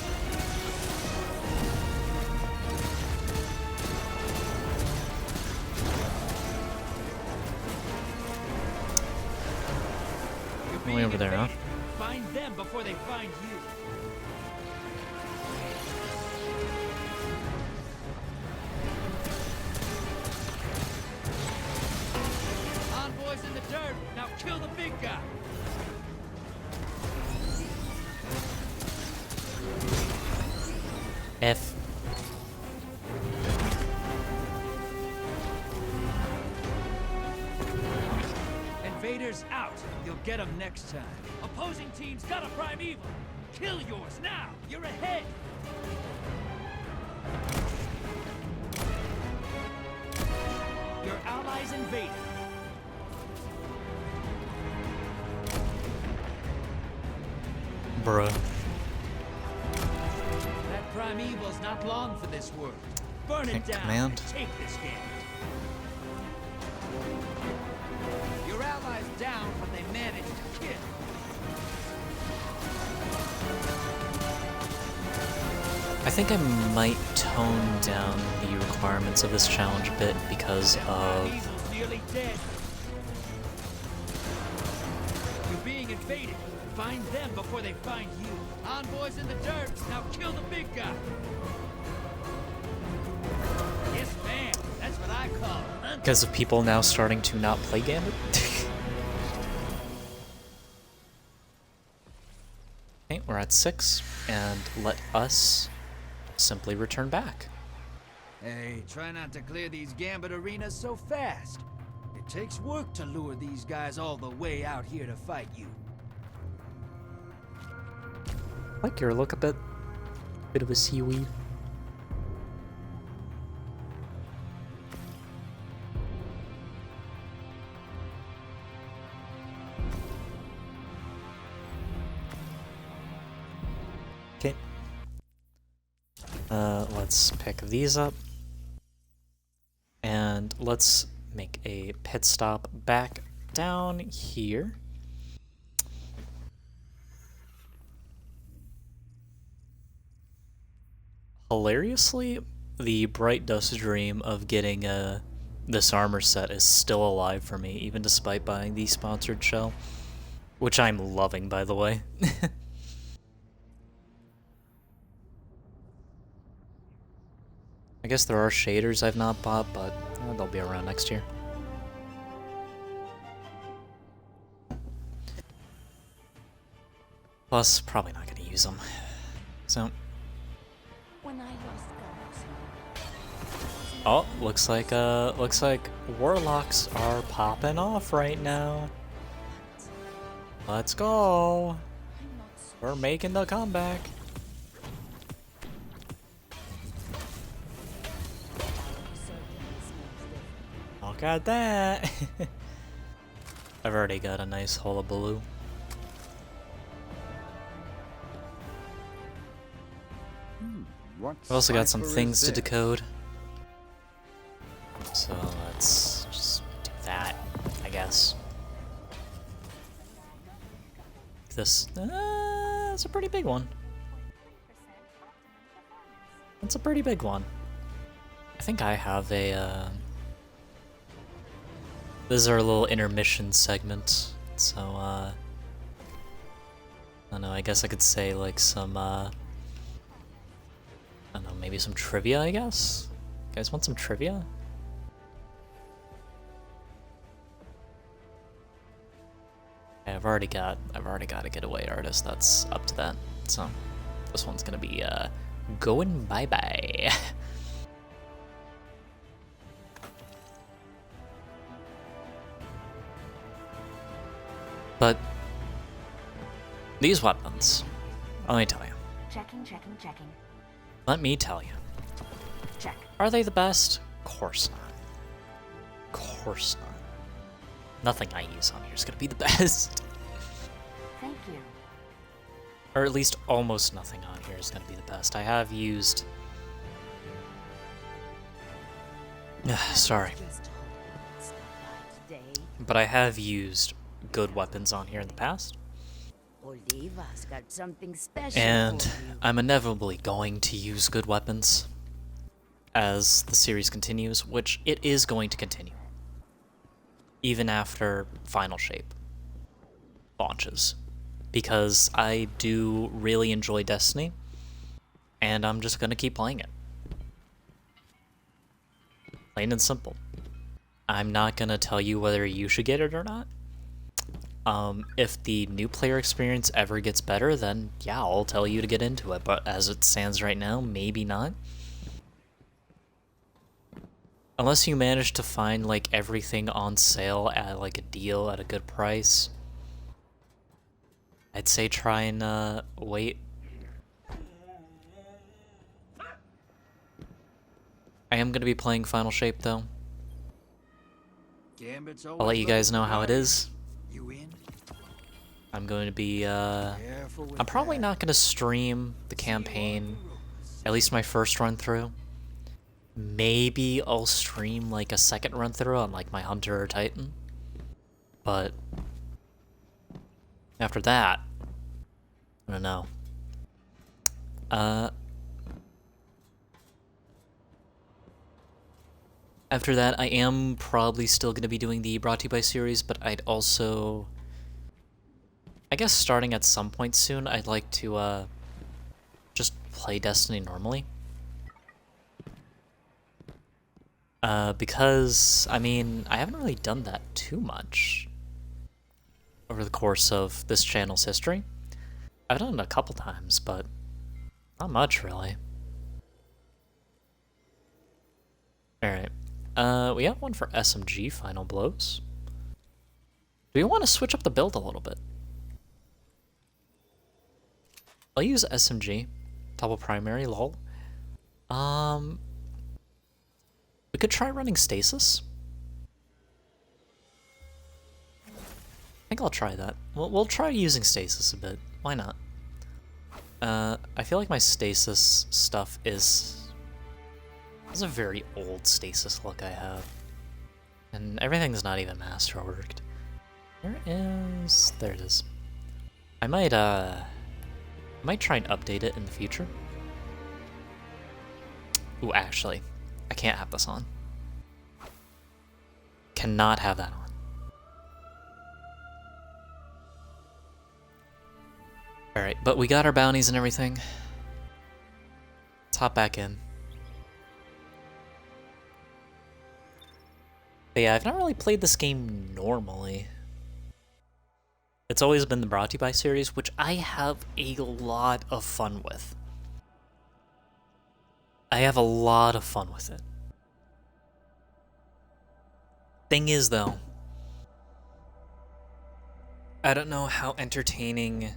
You're Way being over there, huh? invaded. Find them before they find you. Envoys in the dirt. Now kill the big guy. F. Invaders out. You'll get them next time. Opposing team's got a prime evil. Kill yours now. You're ahead. Your allies invaded. Bruh. That prime evil's not long for this world. Burn it Hit down. command. And take this game. Your allies down, but they managed to kill. I think I might tone down the requirements of this challenge a bit because That prime of... evil's nearly dead. You're being invaded. Find them before they find you. Envoys in the dirt. Now kill the big guy. Yes, ma'am. That's what I call hunting. Because of people now starting to not play Gambit? Okay, we're at 6, and let us simply return back. Hey, try not to clear these Gambit arenas so fast. It takes work to lure these guys all the way out here to fight you. Like your look a bit of a seaweed. Okay. Let's pick these up. And let's make a pit stop back down here. Hilariously, the bright dust dream of getting this armor set is still alive for me, even despite buying the sponsored shell, which I'm loving, by the way. I guess there are shaders I've not bought, but they'll be around next year. Plus, probably not going to use them. So. Oh, looks like warlocks are popping off right now. Let's go. We're making the comeback. Look at that. I've already got a nice hullabaloo. I've also got some things to decode. So let's just do that, I guess. This, it's a pretty big one. It's a pretty big one. I think I have a, this is our little intermission segment, so, I don't know, I guess I could say, like, some, I don't know, maybe some trivia, I guess? You guys want some trivia? I've already got a getaway artist that's up to that, so this one's gonna be, going bye-bye. But these weapons, let me tell you. Checking. Let me tell you. Check. Are they the best? Course not. Course not. Nothing I use on here is gonna be the best. Thank you. Or at least almost nothing on here is gonna be the best. I have used... Sorry. But I have used good weapons on here in the past. Oliva's got something special And for you. I'm inevitably going to use good weapons as the series continues, which it is going to continue. Even after Final Shape launches. Because I do really enjoy Destiny, and I'm just gonna keep playing it. Plain and simple. I'm not gonna tell you whether you should get it or not. If the new player experience ever gets better, then yeah, I'll tell you to get into it, but as it stands right now, maybe not. Unless you manage to find, like, everything on sale at, like, a deal at a good price, I'd say try and, wait. I am gonna be playing Final Shape, though. Gambit's I'll let you guys know how it is. You in? I'm going to be, Careful with I'm probably that. not gonna stream the campaign, at least my first run through. Maybe I'll stream, like, a second run through on, like, my Hunter or Titan. But after that, I don't know. After that, I am probably still going to be doing the Brought to You by series, but I'd also... I guess starting at some point soon, I'd like to, just play Destiny normally. Because, I mean, I haven't really done that too much over the course of this channel's history. I've done it a couple times, but not much, really. Alright. We have one for SMG, Final Blows. Do we want to switch up the build a little bit? I'll use SMG. Double primary, lol. We could try running Stasis. I think I'll try that. We'll try using Stasis a bit. Why not? I feel like my Stasis stuff is... It's a very old Stasis look I have. And everything's not even masterworked. There it is. I might try and update it in the future. Ooh, actually, I can't have this on. Cannot have that on. Alright, but we got our bounties and everything. Let's hop back in. But yeah, I've not really played this game normally. It's always been the Brought to You By series, which I have a lot of fun with. I have a lot of fun with it. Thing is, though, I don't know how entertaining it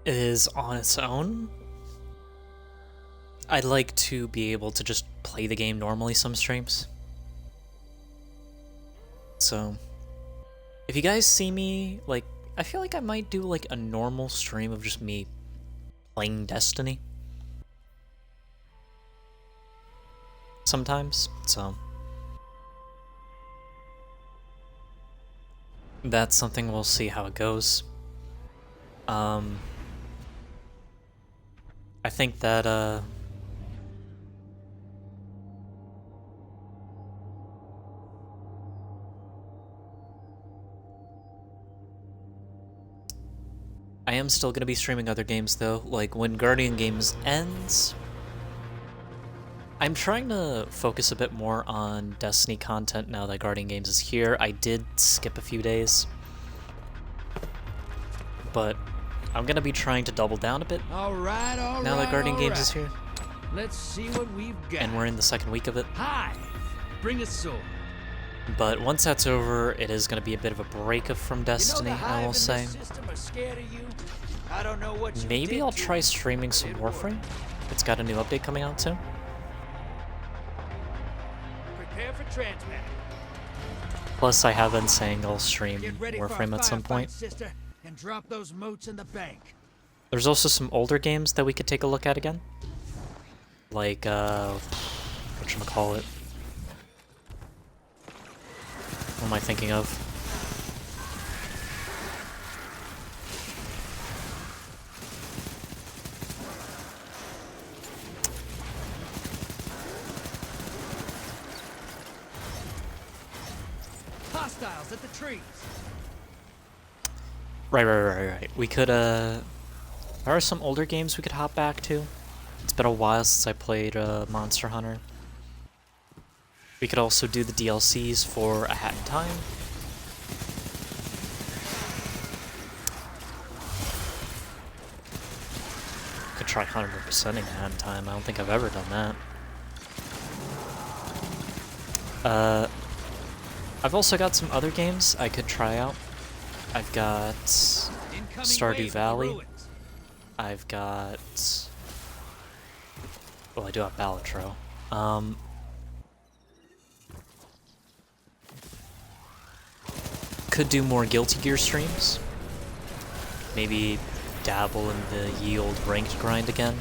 is on its own. I'd like to be able to just play the game normally some streams. So, if you guys see me, like, I feel like I might do, like, a normal stream of just me playing Destiny. Sometimes, so... That's something we'll see how it goes. I think that, I am still gonna be streaming other games though, like when Guardian Games ends. I'm trying to focus a bit more on Destiny content now that Guardian Games is here. I did skip a few days, but I'm gonna be trying to double down a bit All right, now that Guardian Games is here, Let's see what we've got. and we're in the second week of it. Hi, bring a sword. But once that's over, it is gonna be a bit of a break from Destiny, you know the I Hive will and say. the system are scared of you. I don't know what you Maybe did I'll to try it. streaming some It Warframe. It's got a new update coming out too. Prepare for transmat. Plus, I have been saying I'll stream Get ready for a Warframe at some firefight, point. sister, and drop those moats in the bank. There's also some older games that we could take a look at again. Like, whatchamacallit? What am I thinking of? Hostiles at the trees. Right. We could, there are some older games we could hop back to. It's been a while since I played, Monster Hunter. We could also do the DLCs for A Hat in Time. Could try 100%ing A Hat in Time. I don't think I've ever done that. I've also got some other games I could try out. I've got Incoming Stardew wave of Valley. ruins. I've got... Well, I do have Balatro. Could do more Guilty Gear streams. Maybe dabble in the ye old ranked grind again.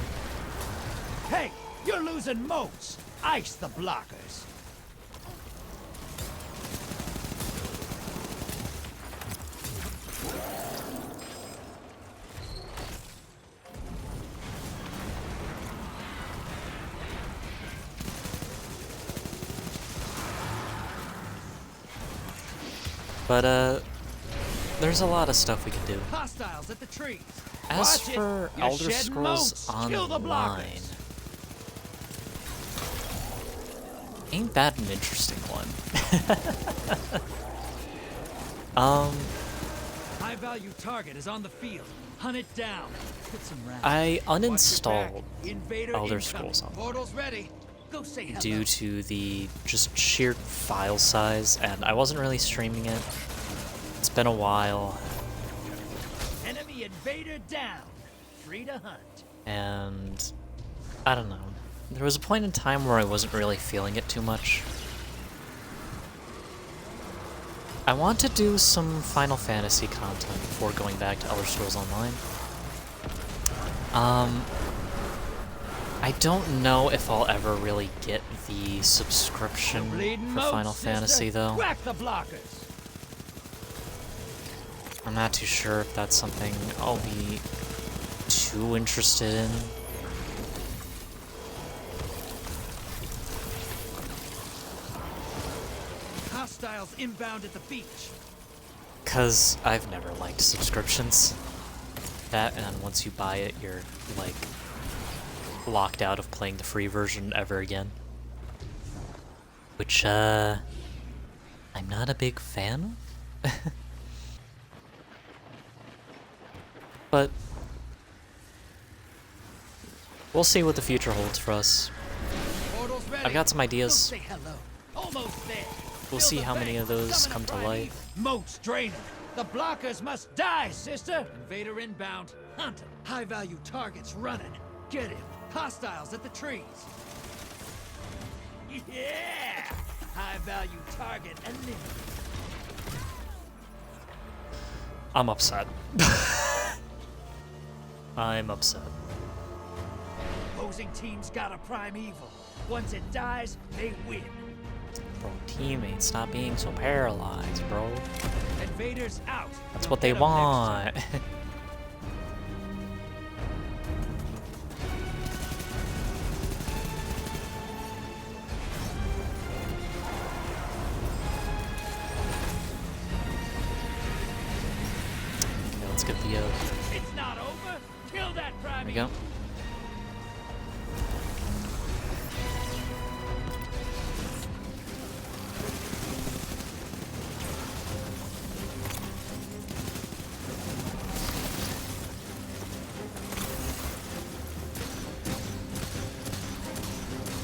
Hey, you're losing moats. Ice the blockers. But, there's a lot of stuff we can do. Hostiles at the trees. As Watch it. for You're Elder shedding Scrolls moats. Kill the Online, blockers. ain't that an interesting one? High value target is on the field. Hunt it down. Put some rounds. I Watch your uninstalled back. Invader Elder incoming. Scrolls Online. Portal's ready. Go say hello. due to the just sheer file size, and I wasn't really streaming it. It's been a while, Enemy invader down. Free to hunt. and I don't know. There was a point in time where I wasn't really feeling it too much. I want to do some Final Fantasy content before going back to Elder Scrolls Online. I don't know if I'll ever really get the subscription Bleeding for moat, Final sister. Fantasy, though. Whack the blockers. I'm not too sure if that's something I'll be too interested in. Hostiles inbound at the beach. Because I've never liked subscriptions. That, and once you buy it, you're, like, locked out of playing the free version ever again. Which, I'm not a big fan of. But we'll see what the future holds for us. Portal's ready. I've got some Go ideas. say hello. Almost there. We'll Fill see the how many bank. of those Summon a come to prime life. evil. Moat's draining. The blockers must die, sister. Invader inbound. Hunt him. High-value targets running. Get him. Hostiles at the trees. Yeah! High-value target eliminated. I'm upset. I'm upset. Opposing team's got a prime evil. Once it dies, they win. Bro, teammates, stop being so paralyzed, bro. Invaders out. That's You'll what they get 'em next want. turn. Okay, let's get the, It's not over. Kill that prime there we go.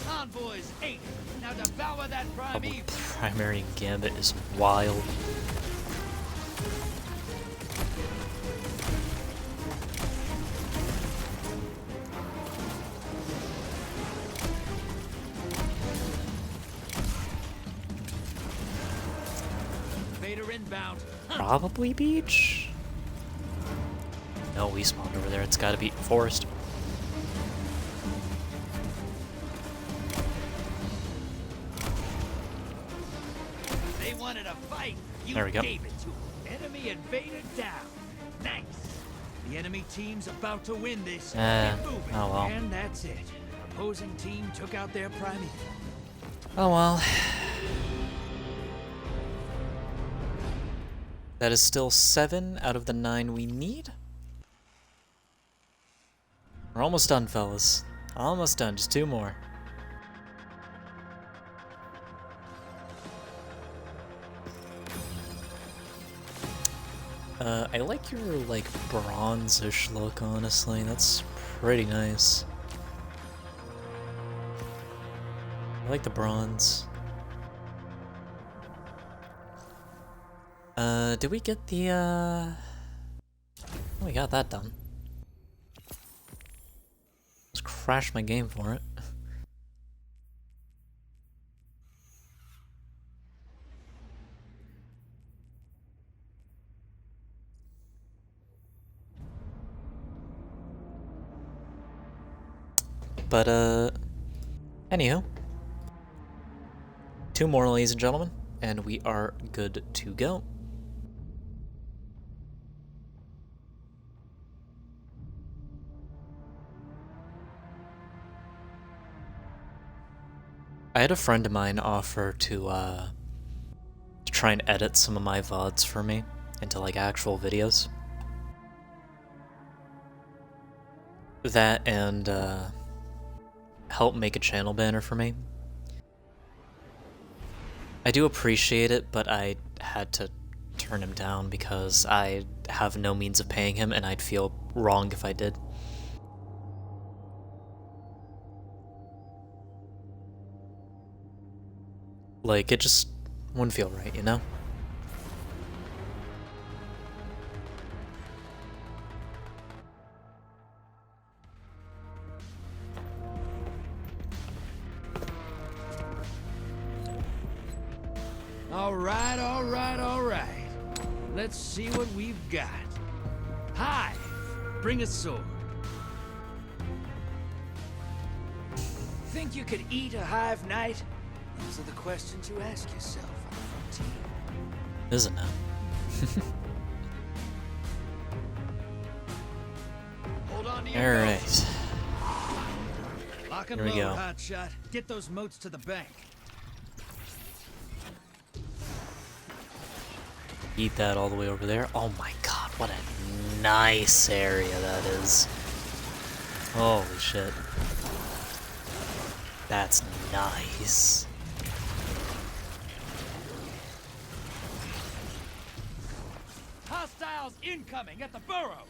Envoys 8. Now devour that prime Double evil. primary gambit is wild. Invader inbound. Probably beach? No, we spawned over there. It's gotta be forest. They wanted a fight. You There we go. gave it to them. Enemy invader down. Nice. The enemy team's about to win this. Get moving. Oh well. And that's it. Opposing team took out their prime evil. Oh well. That is still 7 out of the 9 we need. We're almost done, fellas. Almost done. Just 2 more. I like your, like, bronze-ish look, honestly. That's pretty nice. I like the bronze. Did we get the, oh, we got that done. Let's crash my game for it. But, anywho. 2 more, ladies and gentlemen, and we are good to go. I had a friend of mine offer to try and edit some of my VODs for me into, like, actual videos. That and, help make a channel banner for me. I do appreciate it, but I had to turn him down because I have no means of paying him, and I'd feel wrong if I did. Like, it just wouldn't feel right, you know? All right, all right, all right. Let's see what we've got. Hive, bring a sword. Think you could eat a Hive Knight? Those are the questions you ask yourself on the frontier. Isn't it? Hold on to your Alright. nose. Lock and Here we load, go. hotshot. Get those moats to the bank. Eat that all the way over there. Oh my god, what a nice area that is. Holy shit. That's nice. Hostiles incoming at the burrow.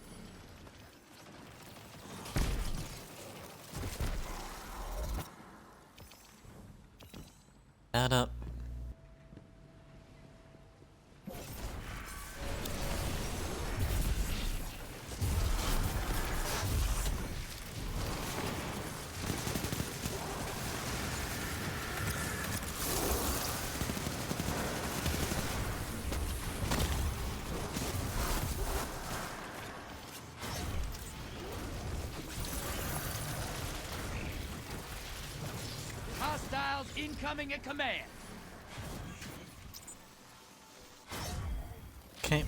That up. Hostiles incoming at command. Okay.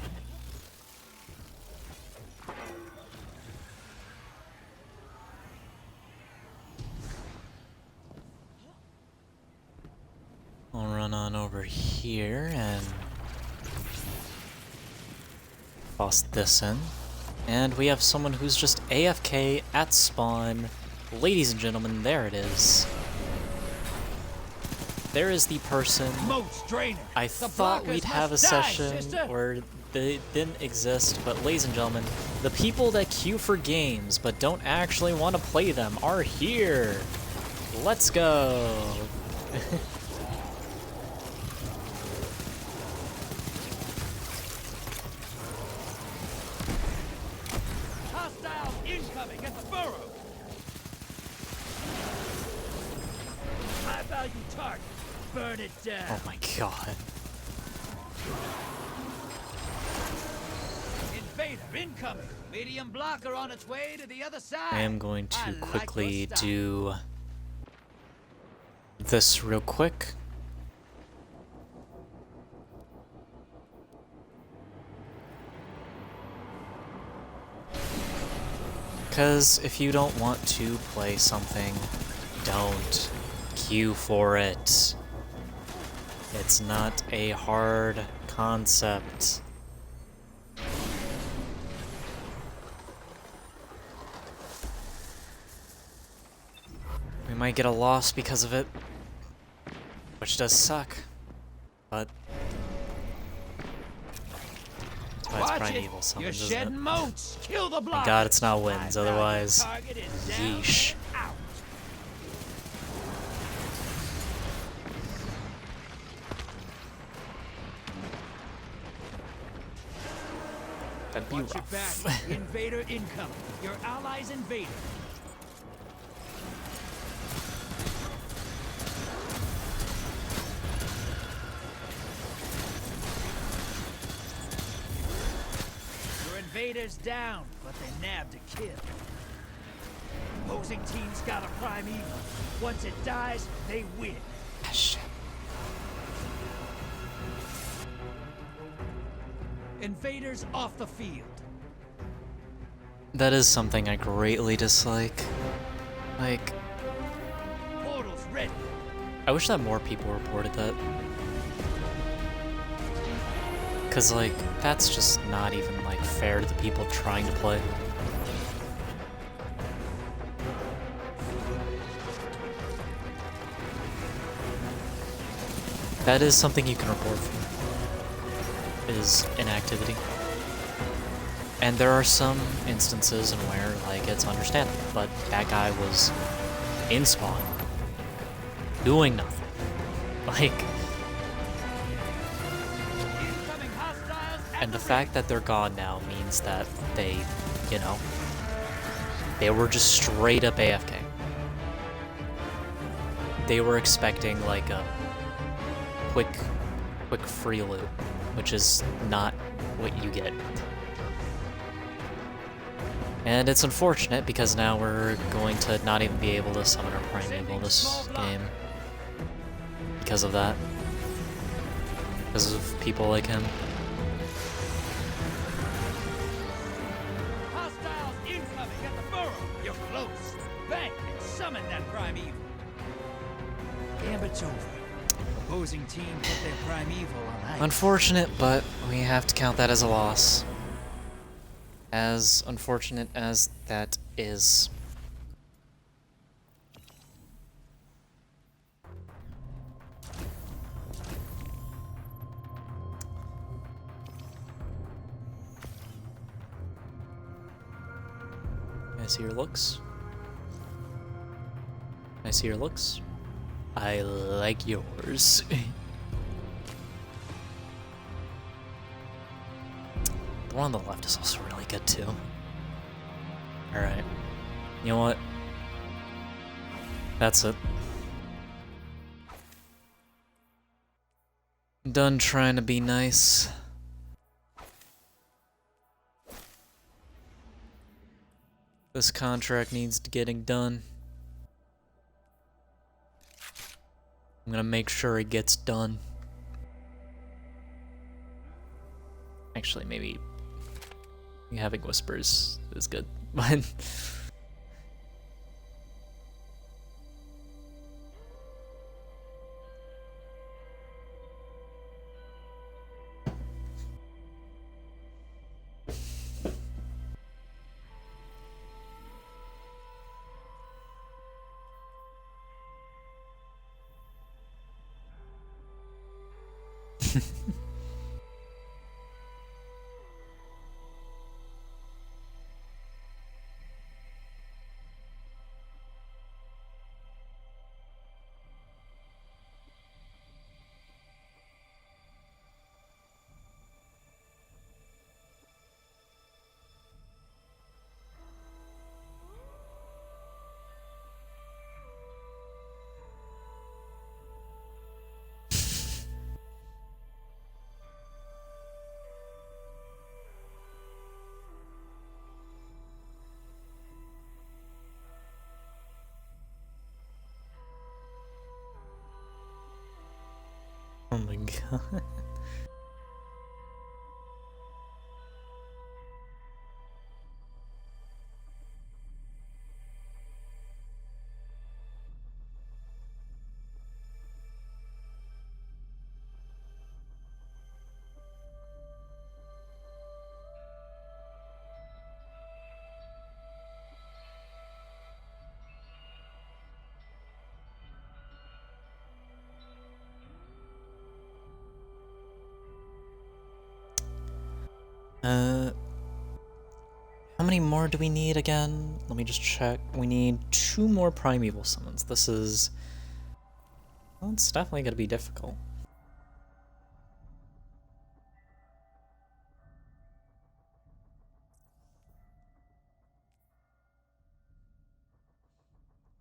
I'll run on over here and toss this in. And we have someone who's just AFK at spawn. Ladies and gentlemen, there it is. There is the person Moats drainer. I The thought blockers we'd have a must die, session sister. where they didn't exist, but ladies and gentlemen, the people that queue for games but don't actually want to play them are here. Let's go. Hostiles incoming at the burrow. High value target. Burn it down. Oh my god. Invader incoming. Medium blocker on its way to the other side. I am going I to like quickly your style. do this real quick. Because if you don't want to play something, don't queue for it. It's not a hard concept. We might get a loss because of it, which does suck, but that's why it's Watch it. primeval You're summons, isn't shedding it? moats. Kill the blocker. God, it's not wins, High value otherwise, target is down yeesh. and out. That'd be Watch your rough. back. Invader incoming. Your allies invaded. Your invaders down, but they nabbed a kill. Opposing team's got a primeval. Once it dies, they win. Ah, shit. Invaders off the field. That is something I greatly dislike. Like, Portals ready. I wish that more people reported that. Cause like, that's just not even like fair to the people trying to play. That is something you can report for, is inactivity. And there are some instances in where, like, it's understandable, but that guy was in spawn, doing nothing. Like, And the fact that they're gone now means that they, you know, they were just straight up AFK. They were expecting like a quick free loot, which is not what you get. And it's unfortunate because now we're going to not even be able to summon our Primeval this game because of that. Because of people like him. Hostiles incoming at the burrow. You're close. Bank and summon that primeval. Gambit's over. Opposing team put their primeval on ice. Unfortunate, but we have to count that as a loss. As unfortunate as that is. I see your looks. I see your looks. I like yours. The one on the left is also really good too. Alright. You know what? That's it. I'm done trying to be nice. This contract needs getting done. I'm gonna make sure it gets done. Actually, maybe having whispers is good, but oh my god. How many more do we need again? Let me just check. We need 2 more Primeval summons. This is... well, it's definitely going to be difficult.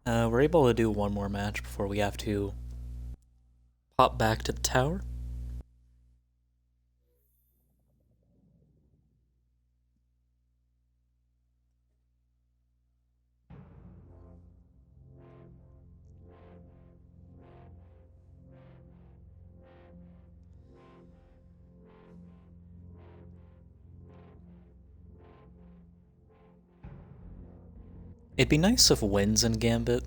We're able to do 1 more match before we have to pop back to the tower. It'd be nice if Winds and Gambit,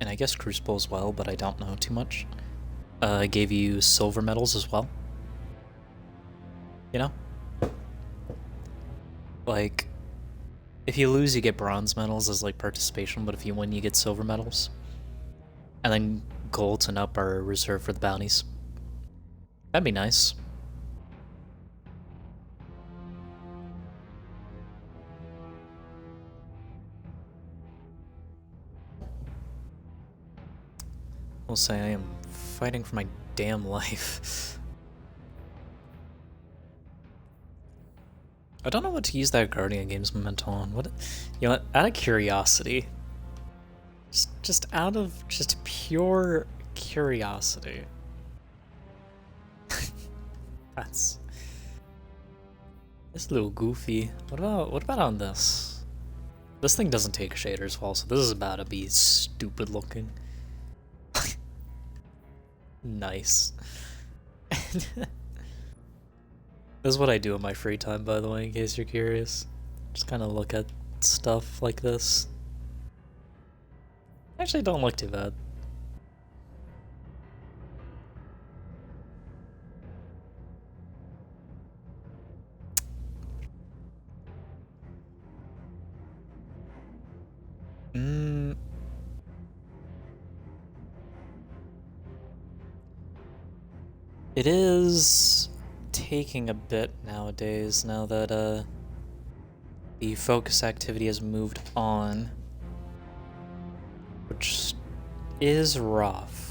and I guess Crucible as well, but I don't know too much, gave you silver medals as well. You know? Like, if you lose, you get bronze medals as, like, participation, but if you win, you get silver medals. And then golds and up are reserved for the bounties. That'd be nice. I'll say I am fighting for my damn life. I don't know what to use that Guardian Games memento on. What, you know what? Out of curiosity, just out of just pure curiosity. That's a little goofy. What about on this? This thing doesn't take shaders well, so this is about to be stupid looking. Nice. This is what I do in my free time, by the way, in case you're curious. Just kind of look at stuff like this. Actually, don't look too bad. It is taking a bit nowadays, now that the focus activity has moved on, which is rough.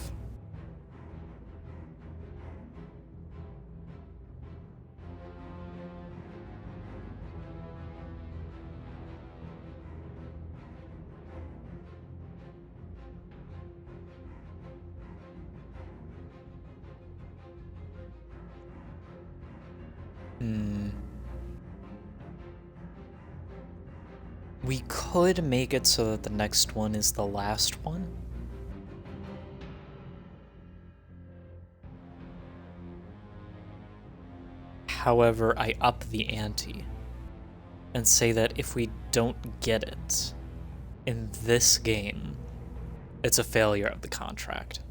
We could make it so that the next one is the last one. However, I up the ante and say that if we don't get it in this game, it's a failure of the contract.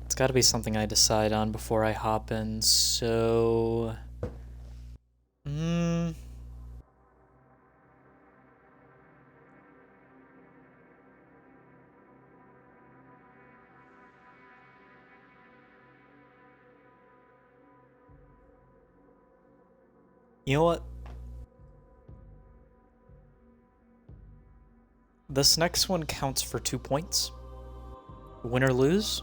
It's got to be something I decide on before I hop in, so... You know what? This next one counts for 2 points. Win or lose.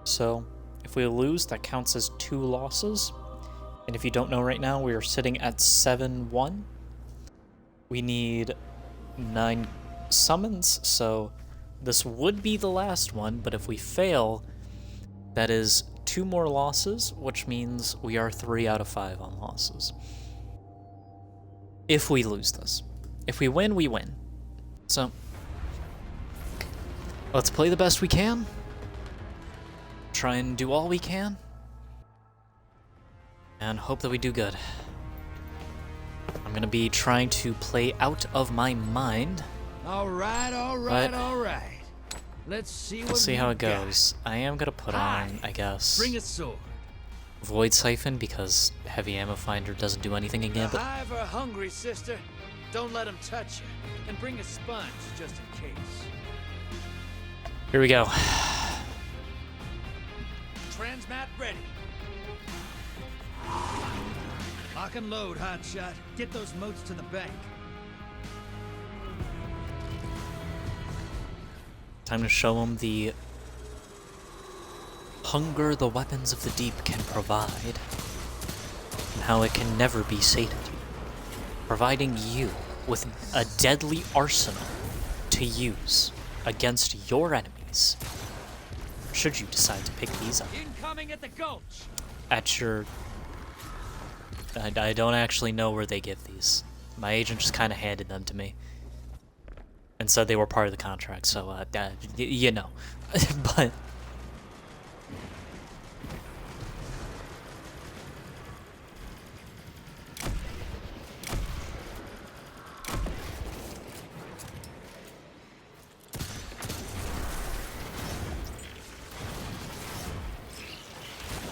So, if we lose, that counts as 2 losses. And if you don't know right now, we are sitting at 7-1. We need 9 summons, so this would be the last one, but if we fail, that is 2 more losses, which means we are 3 out of 5 on losses. If we lose this. If we win, we win. So, let's play the best we can. Try and do all we can. And hope that we do good. I'm gonna be trying to play out of my mind. Alright. Let's see what Let's see how it got. goes. I am gonna put on, I guess, Bring a sword. Void Siphon, because Heavy Ammo Finder doesn't do anything in The Gambit. Hive are hungry, sister. Don't let them touch you. And bring a sponge, just in case. Here we go. Transmat ready. Lock and load, hotshot. Get those motes to the bank. Time to show them the hunger the weapons of the deep can provide, and how it can never be sated, providing you with a deadly arsenal to use against your enemies, should you decide to pick these up. Incoming at the gulch. At your... I don't actually know where they give these. My agent just kind of handed them to me. And said they were part of the contract, so, you know. But...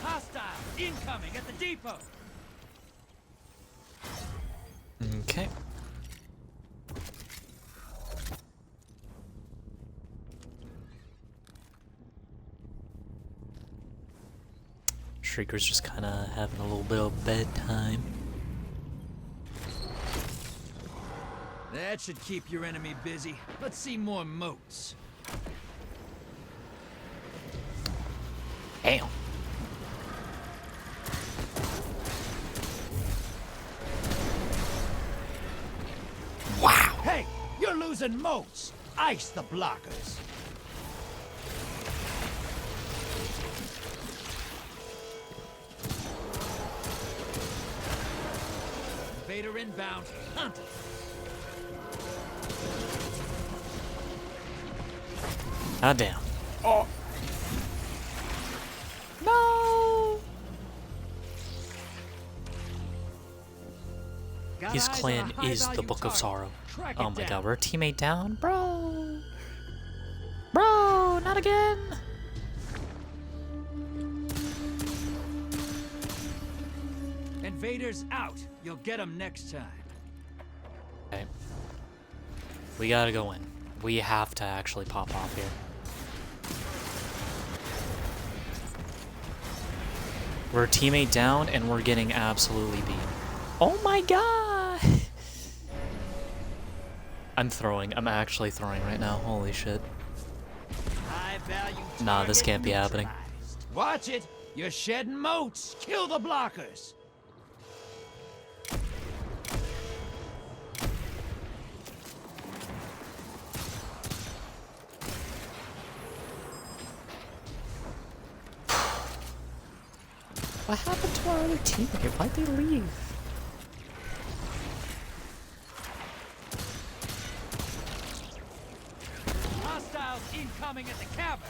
Hostile incoming at the depot. Okay. Shrieker's just kind of having a little bit of bedtime. That should keep your enemy busy. Let's see more motes. Damn. Wow. Hey, you're losing motes. Ice the blockers. Invader inbound. Hunt it. God damn. Oh. No. Got His eyes on a clan is the high-value Book of target. Sorrow. Track Oh it my down. god, we're a teammate down? Bro! Bro, not again! Invaders out. You'll get them next time. Okay. We gotta go in. We have to actually pop off here. We're a teammate down and we're getting absolutely beat. Oh my god! I'm throwing. I'm actually throwing right now. Holy shit. High value Nah, this target can't be happening. neutralized. Watch it. You're shedding motes. Kill the blockers. What happened to our other teammate? Why'd they leave? Hostiles incoming at the cavern.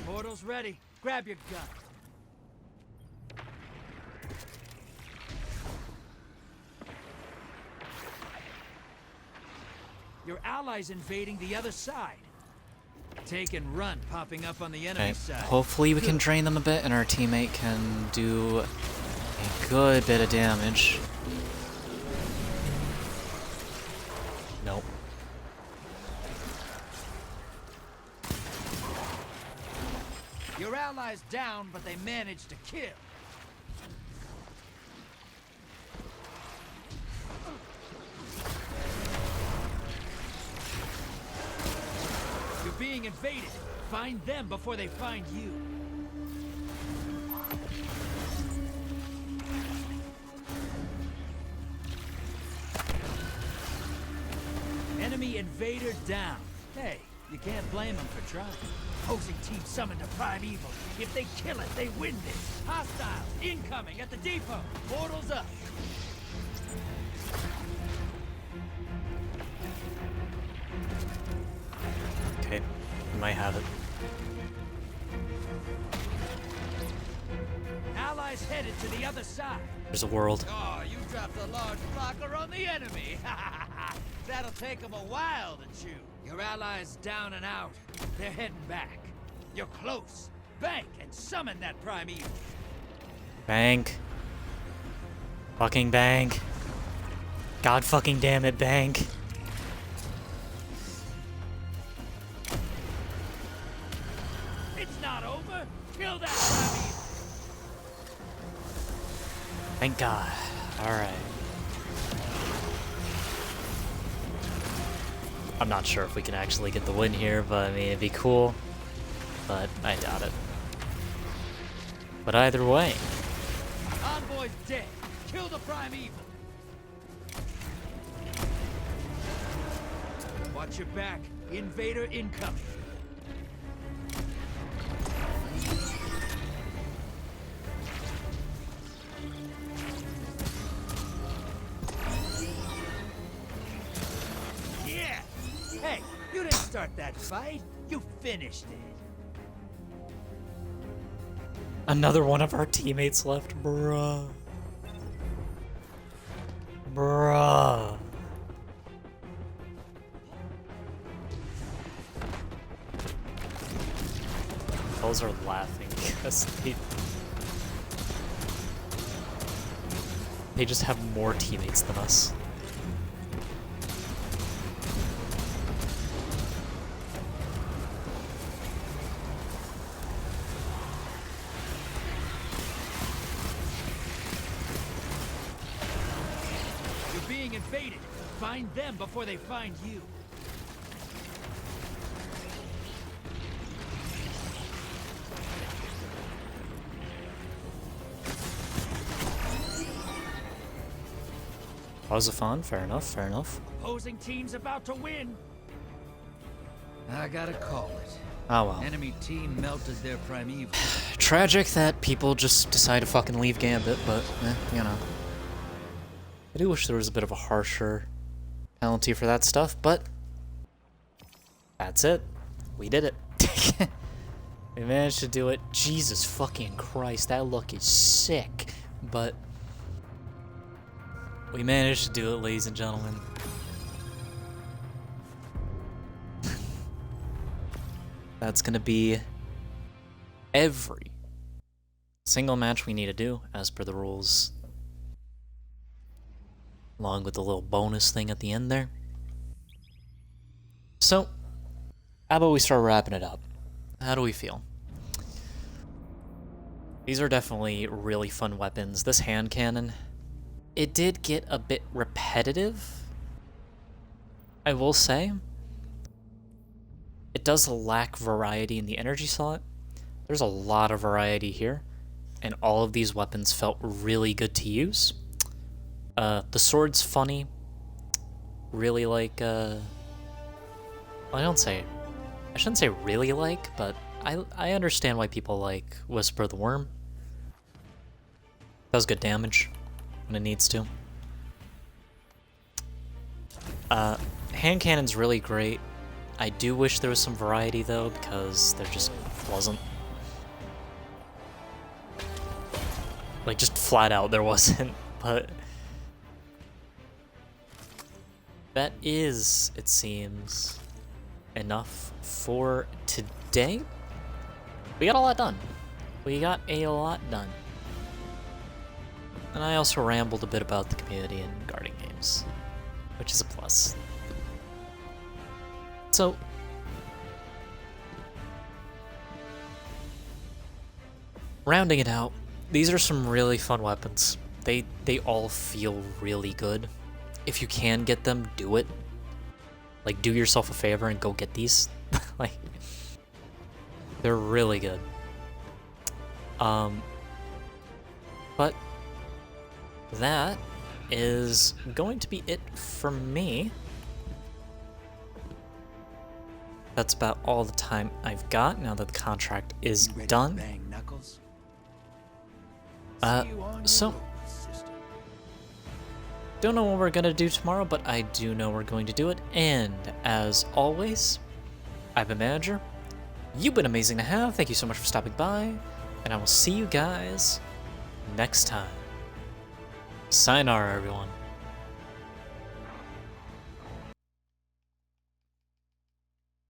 Mortals ready. Grab your gun. Your allies invading the other side. Take and run, popping up on the enemy Okay. side. Hopefully we can drain them a bit and our teammate can do a good bit of damage. Nope. Your allies down, but they managed to kill. You're being invaded. Find them before they find you. Enemy invader down. Hey, you can't blame them for trying. Opposing team summoned a primeval. If they kill it, they win this. Hostiles incoming at the depot. Portals up. Okay. We might have it. Allies headed to the other side. There's a world. Oh, you dropped a large blocker on the enemy. That'll take them a while to chew. Your allies down and out. They're heading back. You're close. Bank and summon that primeval. Bank. Fucking bank. God fucking damn it, bank. It's not over. Kill that primeval. Thank God. Alright. I'm not sure if we can actually get the win here, but I mean, it'd be cool. But I doubt it. But either way, Envoy's dead. Kill the primeval. Watch your back. Invader incoming. Yeah. Hey, you didn't start that fight. You finished it. another one of our teammates left, bruh. Bruh. Those are laughing because they just have more teammates than us. You're being invaded. Find them before they find you. Pause of fun. Fair enough. Fair enough. Opposing team's about to win. I gotta call it. Oh well. Enemy team melted their primeval. Tragic that people just decide to fucking leave Gambit, but you know. I do wish there was a bit of a harsher penalty for that stuff, but that's it. We did it. We managed to do it. Jesus fucking Christ, that look is sick. But we managed to do it, ladies and gentlemen. That's gonna be every single match we need to do as per the rules. Along with the little bonus thing at the end there. So, how about we start wrapping it up? How do we feel? These are definitely really fun weapons. This hand cannon, it did get a bit repetitive, I will say. It does lack variety in the energy slot. There's a lot of variety here, and all of these weapons felt really good to use. The sword's funny. Really like, well, I shouldn't say really like, but I understand why people like Whisper the Worm. Does good damage when it needs to. Hand cannon's really great. I do wish there was some variety though, because there just wasn't. Like, just flat out there wasn't, but that is, it seems, enough for today. We got a lot done. We got a lot done. And I also rambled a bit about the community and guarding games, which is a plus. So, rounding it out, these are some really fun weapons. They all feel really good. If you can get them, do it. Like, do yourself a favor and go get these. Like, they're really good. But that is going to be it for me. That's about all the time I've got now that the contract is done. Bang knuckles. So don't know what we're gonna do tomorrow, but I do know we're going to do it. And as always, I've been Manager. You've been amazing to have. Thank you so much for stopping by, and I will see you guys next time. Sayonara, everyone.